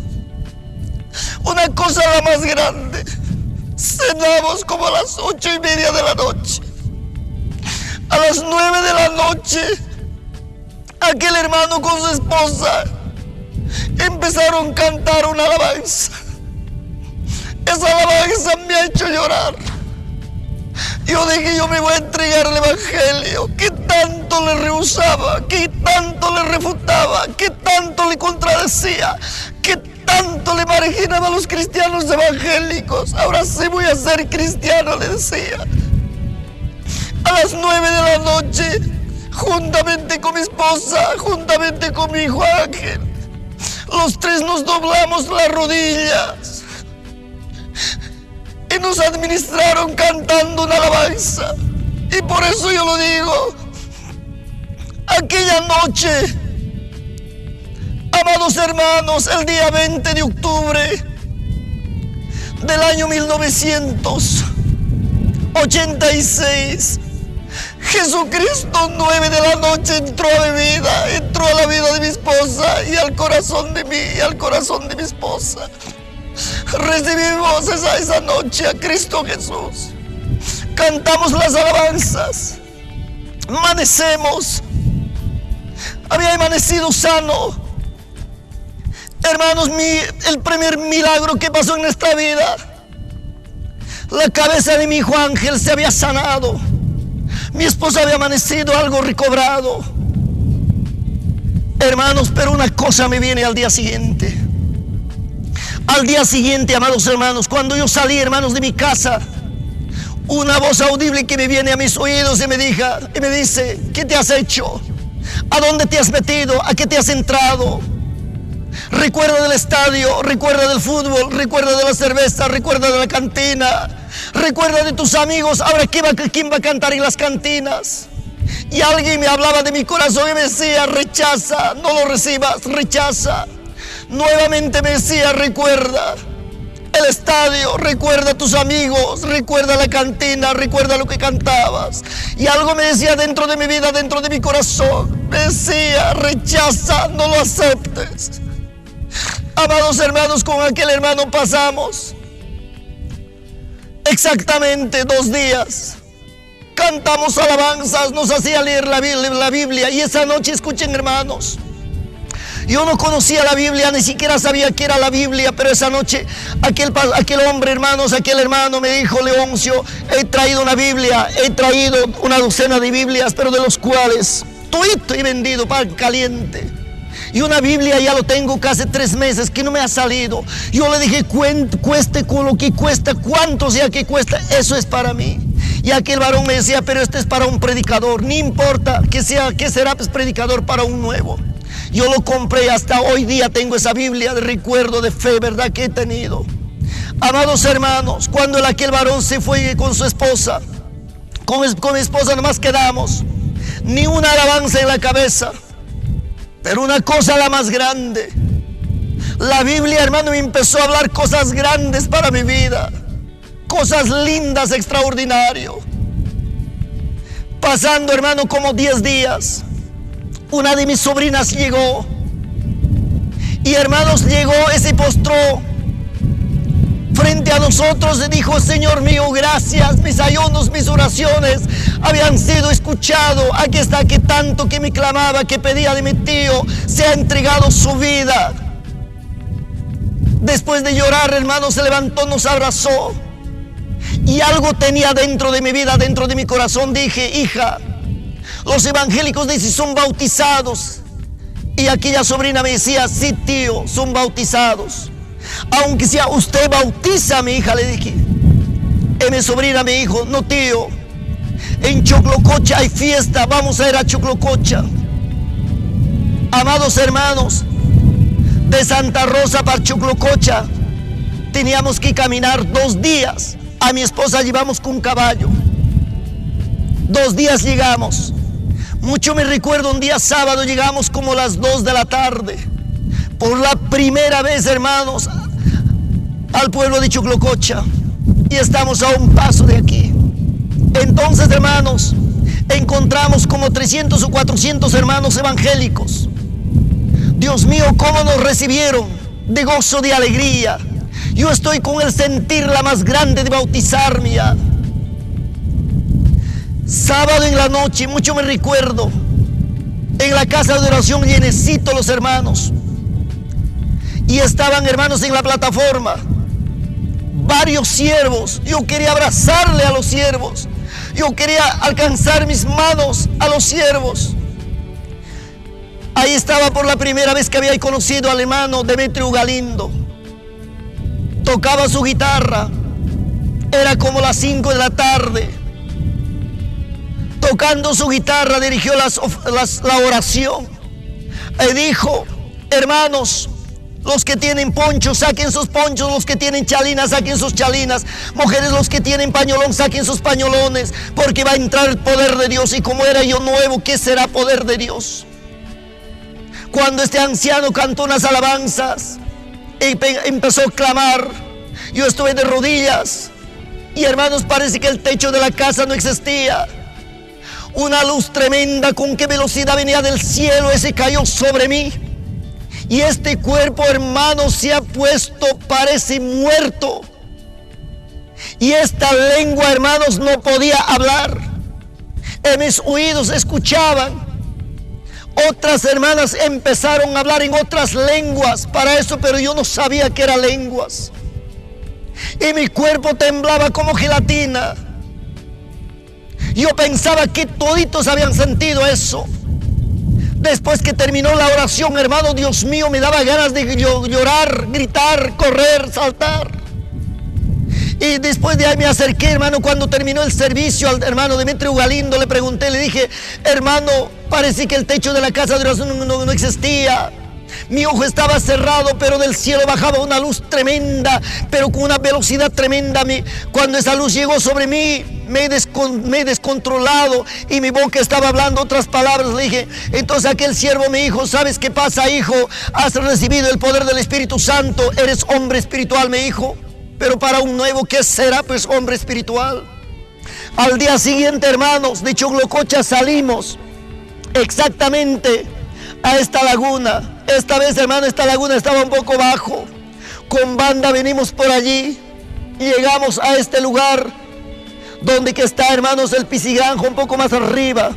Una cosa la más grande. Cenamos como a las 8:30 de la noche. A las 9 de la noche, aquel hermano con su esposa empezaron a cantar una alabanza. Esa alabanza me ha hecho llorar. Yo dije: yo me voy a entregar al evangelio, que tanto le rehusaba, que tanto le refutaba, que tanto le contradecía, que tanto le marginaba a los cristianos evangélicos. Ahora sí voy a ser cristiano, le decía. A las 9 de la noche, juntamente con mi esposa, juntamente con mi hijo Ángel, los tres nos doblamos las rodillas y nos administraron cantando una alabanza. Y por eso yo lo digo, aquella noche, amados hermanos, el día 20 de octubre del año 1986, Jesucristo, 9 de la noche, entró a mi vida, entró a la vida de mi esposa y al corazón de mí y al corazón de mi esposa. Recibimos esa noche a Cristo Jesús. Cantamos las alabanzas. Amanecemos. Había amanecido sano. Hermanos, el primer milagro que pasó en nuestra vida, la cabeza de mi hijo Ángel se había sanado. Mi esposa había amanecido algo recobrado. Hermanos, pero una cosa me viene al día siguiente. Al día siguiente, amados hermanos, cuando yo salí, hermanos, de mi casa, una voz audible que me viene a mis oídos y me dice: ¿qué te has hecho? ¿A dónde te has metido? ¿A qué te has entrado? Recuerda del estadio, recuerda del fútbol, recuerda de la cerveza, recuerda de la cantina, recuerda de tus amigos. Ahora, ¿quién va a cantar en las cantinas? Y alguien me hablaba de mi corazón y me decía: rechaza, no lo recibas, rechaza. Nuevamente me decía: recuerda el estadio, recuerda a tus amigos, recuerda la cantina, recuerda lo que cantabas. Y algo me decía dentro de mi vida, dentro de mi corazón, me decía: rechaza, no lo aceptes. Amados hermanos, con aquel hermano pasamos exactamente 2 días. Cantamos alabanzas, nos hacía leer la Biblia. Y esa noche, escuchen hermanos, yo no conocía la Biblia, ni siquiera sabía qué era la Biblia, pero esa noche aquel hombre, hermanos, aquel hermano me dijo: Leoncio, he traído una Biblia, he traído una docena de Biblias, pero de los cuales todito he vendido pan caliente. Y una Biblia ya lo tengo casi 3 meses que no me ha salido. Yo le dije: cueste con lo que cuesta, cuánto sea que cuesta, eso es para mí. Y aquel varón me decía: pero este es para un predicador, no importa que será pues predicador para un nuevo. Yo lo compré, hasta hoy día tengo esa Biblia de recuerdo, de fe, ¿verdad?, que he tenido. Amados hermanos, cuando aquel varón se fue con su esposa, con mi esposa nomás quedamos, ni una alabanza en la cabeza. Pero una cosa la más grande, la Biblia, hermano, me empezó a hablar cosas grandes para mi vida, cosas lindas, extraordinarias. Pasando, hermano, como 10 días, una de mis sobrinas llegó. Y hermanos, llegó y se postró frente a nosotros y dijo: Señor mío, gracias, mis ayunos, mis oraciones habían sido escuchados. Aquí está, que tanto que me clamaba, que pedía de mi tío, se ha entregado su vida. Después de llorar, hermano, se levantó, nos abrazó Y algo tenía dentro de mi vida, dentro de mi corazón. Dije, hija, los evangélicos dicen son bautizados. Y aquella sobrina me decía, sí tío, son bautizados. Aunque sea usted bautiza a mi hija, le dije. Y mi sobrina me dijo, no tío, en Choclococha hay fiesta, vamos a ir a Choclococha. Amados hermanos, de Santa Rosa para Choclococha teníamos que caminar 2 días. A mi esposa llevamos con caballo. 2 días llegamos. Mucho me recuerdo, un día sábado llegamos como a las 2 de la tarde. Por la primera vez, hermanos, al pueblo de Choclococha. Y estamos a un paso de aquí. Entonces, hermanos, encontramos como 300 o 400 hermanos evangélicos. Dios mío, cómo nos recibieron, de gozo, de alegría. Yo estoy con el sentir la más grande de bautizarme ya. Sábado en la noche, mucho me recuerdo, en la casa de oración llenecito los hermanos. Y estaban hermanos en la plataforma, varios siervos. Yo quería abrazarle a los siervos. Yo quería alcanzar mis manos a los siervos. Ahí estaba por la primera vez que había conocido al hermano Demetrio Galindo. Tocaba su guitarra. Era como las 5 de la tarde. Tocando su guitarra dirigió la oración. Y dijo, hermanos, los que tienen ponchos, saquen sus ponchos. Los que tienen chalinas, saquen sus chalinas. Mujeres, los que tienen pañolón, saquen sus pañolones. Porque va a entrar el poder de Dios. Y como era yo nuevo, ¿qué será poder de Dios? Cuando este anciano cantó unas alabanzas, empezó a clamar. Yo estuve de rodillas. Y hermanos, parece que el techo de la casa no existía. Una luz tremenda, con qué velocidad venía del cielo, ese cayó sobre mí. Y este cuerpo, hermano, se ha puesto, parece muerto. Y esta lengua, hermanos, no podía hablar. En mis oídos escuchaban. Otras hermanas empezaron a hablar en otras lenguas para eso, pero yo no sabía que eran lenguas. Y mi cuerpo temblaba como gelatina. Yo pensaba que toditos habían sentido eso. Después que terminó la oración, hermano, Dios mío, me daba ganas de llorar, gritar, correr, saltar. Y después de ahí me acerqué, hermano, cuando terminó el servicio al hermano Demetrio Galindo, le pregunté, le dije, hermano, parece que el techo de la casa de oración no existía. Mi ojo estaba cerrado, pero del cielo bajaba una luz tremenda, pero con una velocidad tremenda. Cuando esa luz llegó sobre mí, me he descontrolado y mi boca estaba hablando otras palabras. Le dije, entonces aquel siervo me dijo, ¿sabes qué pasa, hijo? Has recibido el poder del Espíritu Santo, eres hombre espiritual, me dijo. Pero para un nuevo, ¿qué será? Pues hombre espiritual. Al día siguiente, hermanos, de Choclococha salimos exactamente a esta laguna. Esta vez, hermano, esta laguna estaba un poco bajo. Con banda venimos por allí y llegamos a este lugar donde que está, hermanos, el Pisigranjo, un poco más arriba.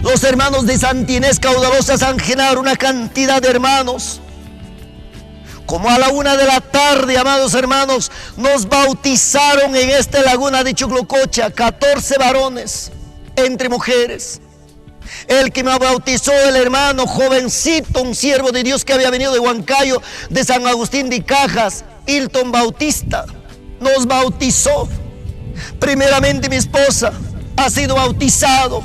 Los hermanos de Santa Inés Caudalosa, San Genaro, una cantidad de hermanos. Como a la 1 de la tarde, amados hermanos, nos bautizaron en esta laguna de Choclococha, 14 varones, entre mujeres. El que me bautizó, el hermano jovencito, un siervo de Dios que había venido de Huancayo, de San Agustín de Cajas, Hilton Bautista, nos bautizó. Primeramente mi esposa ha sido bautizado.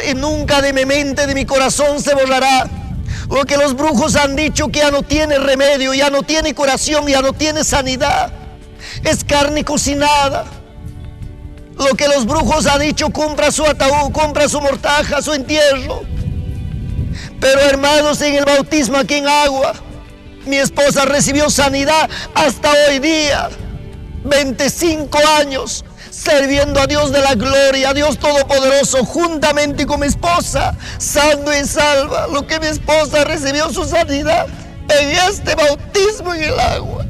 Y nunca de mi mente, de mi corazón se borrará lo que los brujos han dicho, que ya no tiene remedio, ya no tiene curación, ya no tiene sanidad. Es carne cocinada. Lo que los brujos han dicho, compra su ataúd, compra su mortaja, su entierro. Pero hermanos, en el bautismo aquí en agua, mi esposa recibió sanidad hasta hoy día. 25 años sirviendo a Dios de la gloria, a Dios Todopoderoso, juntamente con mi esposa, sano y salva. Lo que mi esposa recibió su sanidad en este bautismo en el agua.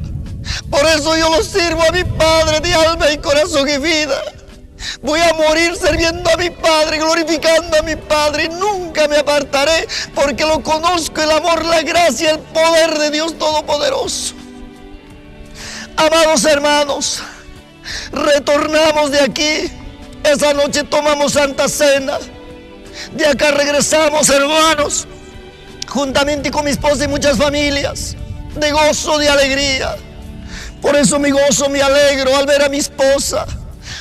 Por eso yo lo sirvo a mi Padre de alma y corazón y vida. Voy a morir sirviendo a mi Padre, glorificando a mi Padre. Nunca me apartaré, porque lo conozco, el amor, la gracia, el poder de Dios Todopoderoso. Amados hermanos, Retornamos de aquí. Esa noche tomamos Santa Cena. De acá regresamos, hermanos, juntamente con mi esposa y muchas familias, de gozo, de alegría. Por eso me gozo, me alegro al ver a mi esposa.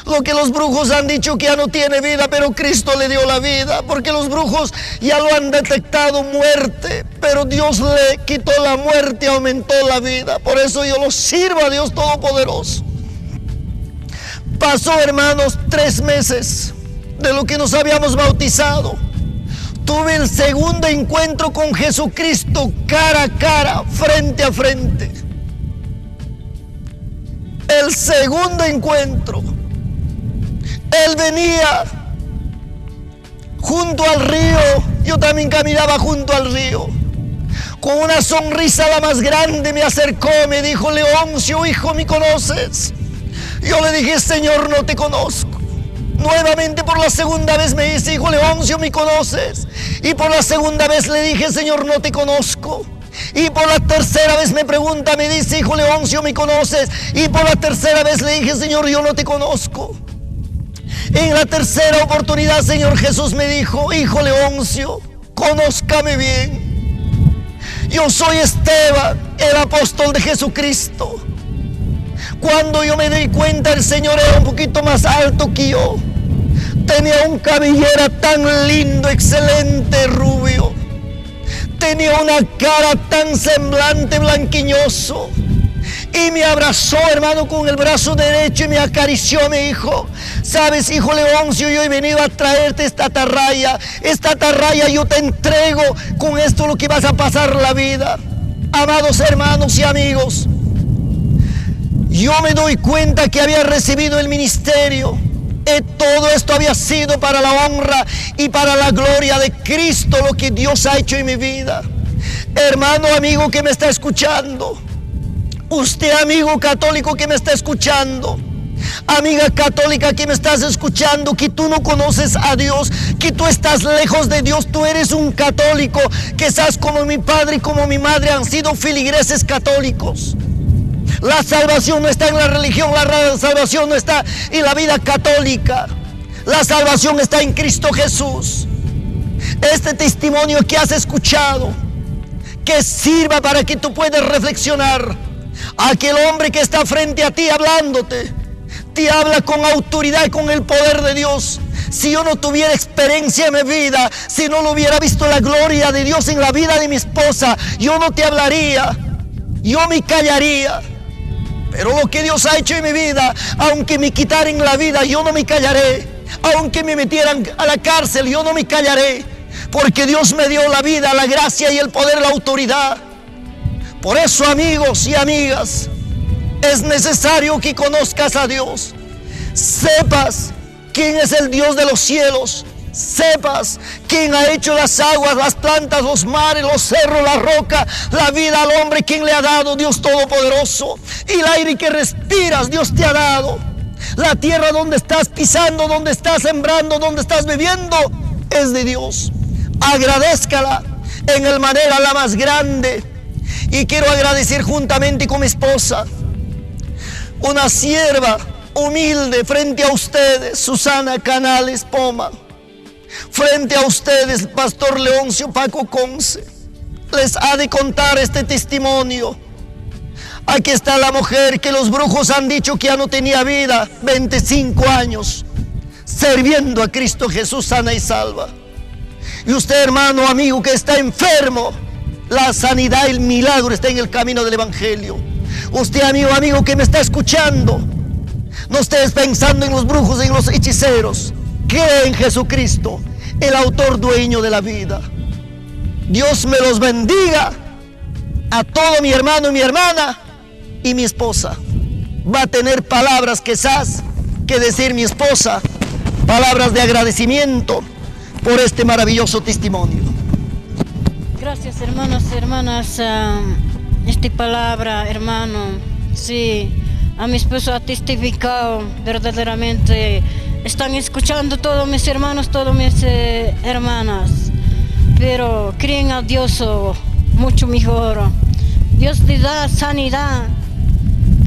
Lo que los brujos han dicho que ya no tiene vida, pero Cristo le dio la vida, porque los brujos ya lo han detectado muerte, pero Dios le quitó la muerte y aumentó la vida. Por eso yo lo sirvo a Dios Todopoderoso. Pasó, hermanos, 3 meses de lo que nos habíamos bautizado. Tuve el segundo encuentro con Jesucristo cara a cara, frente a frente. El segundo encuentro. Él venía junto al río, yo también caminaba junto al río. Con una sonrisa la más grande me acercó, me dijo: Leoncio, hijo, ¿me conoces? Yo le dije: Señor, no te conozco. Nuevamente por la segunda vez me dice: hijo Leoncio, ¿me conoces? Y por la segunda vez le dije: Señor, no te conozco. Y por la tercera vez me pregunta, me dice: hijo Leoncio, ¿me conoces? Y por la tercera vez le dije: Señor, yo no te conozco. En la tercera oportunidad, Señor Jesús me dijo: hijo Leoncio, conózcame bien. Yo soy Esteban, el apóstol de Jesucristo. Cuando yo me di cuenta, el Señor era un poquito más alto que yo. Tenía un cabellera tan lindo, excelente, rubio. Tenía una cara tan semblante, blanquiñoso. Y me abrazó, hermano, con el brazo derecho y me acarició, me dijo: sabes, hijo Leoncio, yo he venido a traerte esta atarraya. Esta atarraya yo te entrego, con esto lo que vas a pasar la vida. Amados hermanos y amigos, yo me doy cuenta que había recibido el ministerio. Todo esto había sido para la honra y para la gloria de Cristo, lo que Dios ha hecho en mi vida. Hermano, amigo que me está escuchando, usted, amigo católico que me está escuchando, amiga católica que me estás escuchando, que tú no conoces a Dios, que tú estás lejos de Dios, tú eres un católico, quizás como mi padre y como mi madre han sido feligreses católicos. La salvación no está en la religión, la salvación no está en la vida católica. La salvación está en Cristo Jesús. Este testimonio que has escuchado, que sirva para que tú puedas reflexionar. Aquel hombre que está frente a ti hablándote, te habla con autoridad y con el poder de Dios. Si yo no tuviera experiencia en mi vida, si no lo hubiera visto la gloria de Dios en la vida de mi esposa, yo no te hablaría, yo me callaría. Pero lo que Dios ha hecho en mi vida, aunque me quitaran la vida, yo no me callaré. Aunque me metieran a la cárcel, yo no me callaré. Porque Dios me dio la vida, la gracia y el poder, la autoridad. Por eso, amigos y amigas, es necesario que conozcas a Dios. Sepas quién es el Dios de los cielos. Sepas quién ha hecho las aguas, las plantas, los mares, los cerros, la roca, la vida al hombre, quien le ha dado, Dios Todopoderoso. Y el aire que respiras, Dios te ha dado. La tierra donde estás pisando, donde estás sembrando, donde estás viviendo, es de Dios. Agradézcala en el manera la más grande. Y quiero agradecer juntamente con mi esposa, una sierva humilde frente a ustedes, Susana Canales Poma. Frente a ustedes, Pastor Leoncio Paco Conce, les ha de contar este testimonio. Aquí está la mujer que los brujos han dicho que ya no tenía vida, 25 años, sirviendo a Cristo Jesús, sana y salva. Y usted, hermano, amigo, que está enfermo, la sanidad, el milagro está en el camino del Evangelio. Usted, amigo que me está escuchando, no estés pensando en los brujos, en los hechiceros. Cree en Jesucristo, el autor dueño de la vida. Dios me los bendiga a todo mi hermano y mi hermana, y mi esposa. Va a tener palabras quizás que decir mi esposa, palabras de agradecimiento por este maravilloso testimonio. Gracias, hermanos y hermanas. Esta palabra, hermano, sí, a mi esposo ha testificado verdaderamente. Están escuchando todos mis hermanos, todas mis hermanas, pero creen a Dios mucho mejor. Dios te da sanidad,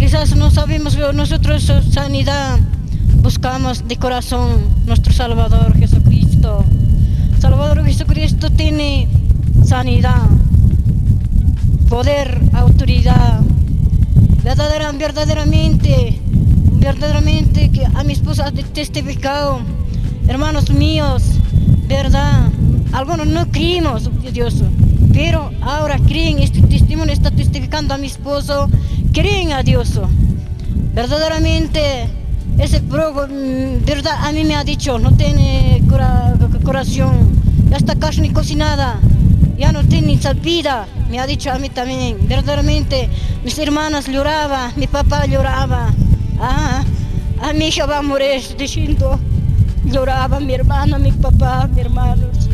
Quizás no sabemos, pero nosotros sanidad buscamos de corazón nuestro Salvador Jesucristo. Salvador Jesucristo tiene sanidad, poder, autoridad. Verdaderamente que a mi esposa ha testificado, hermanos míos, verdad. Algunos no creímos, Dios, pero ahora creen, este testimonio está testificando a mi esposo, creen a Dios. Verdaderamente, ese verdad a mí me ha dicho, no tiene corazón, ya está carne cocinada, ya no tiene salpida, me ha dicho a mí también. Verdaderamente, mis hermanas lloraban, mi papá lloraba, a mi hija va a morir diciendo, lloraba mi hermana, mi papá, mis hermanos.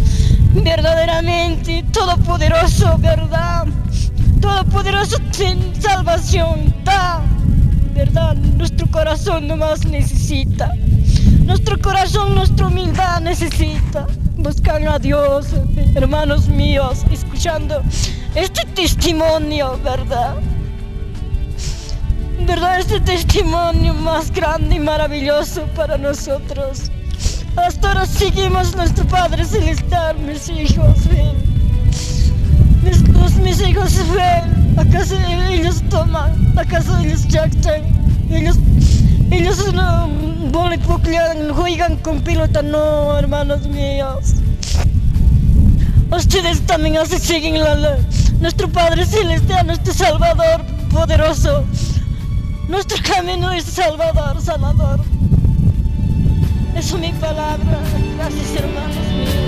Verdaderamente, todopoderoso, verdad, todopoderoso tiene salvación, da, verdad, nuestro corazón nomás necesita, nuestro corazón, nuestra humildad necesita, buscar a Dios, hermanos míos, escuchando este testimonio, verdad, este testimonio más grande y maravilloso para nosotros. Hasta ahora seguimos nuestro Padre Celestial, mis hijos, ven. Mis hijos ven, acaso ellos toman, acaso ellos jactan, ellos no juegan con pelota, no, hermanos míos. Ustedes también así siguen nuestro Padre Celestial, nuestro Salvador poderoso. Nuestro camino es Salvador, sanador. Esa es mi palabra. Gracias, hermanos míos.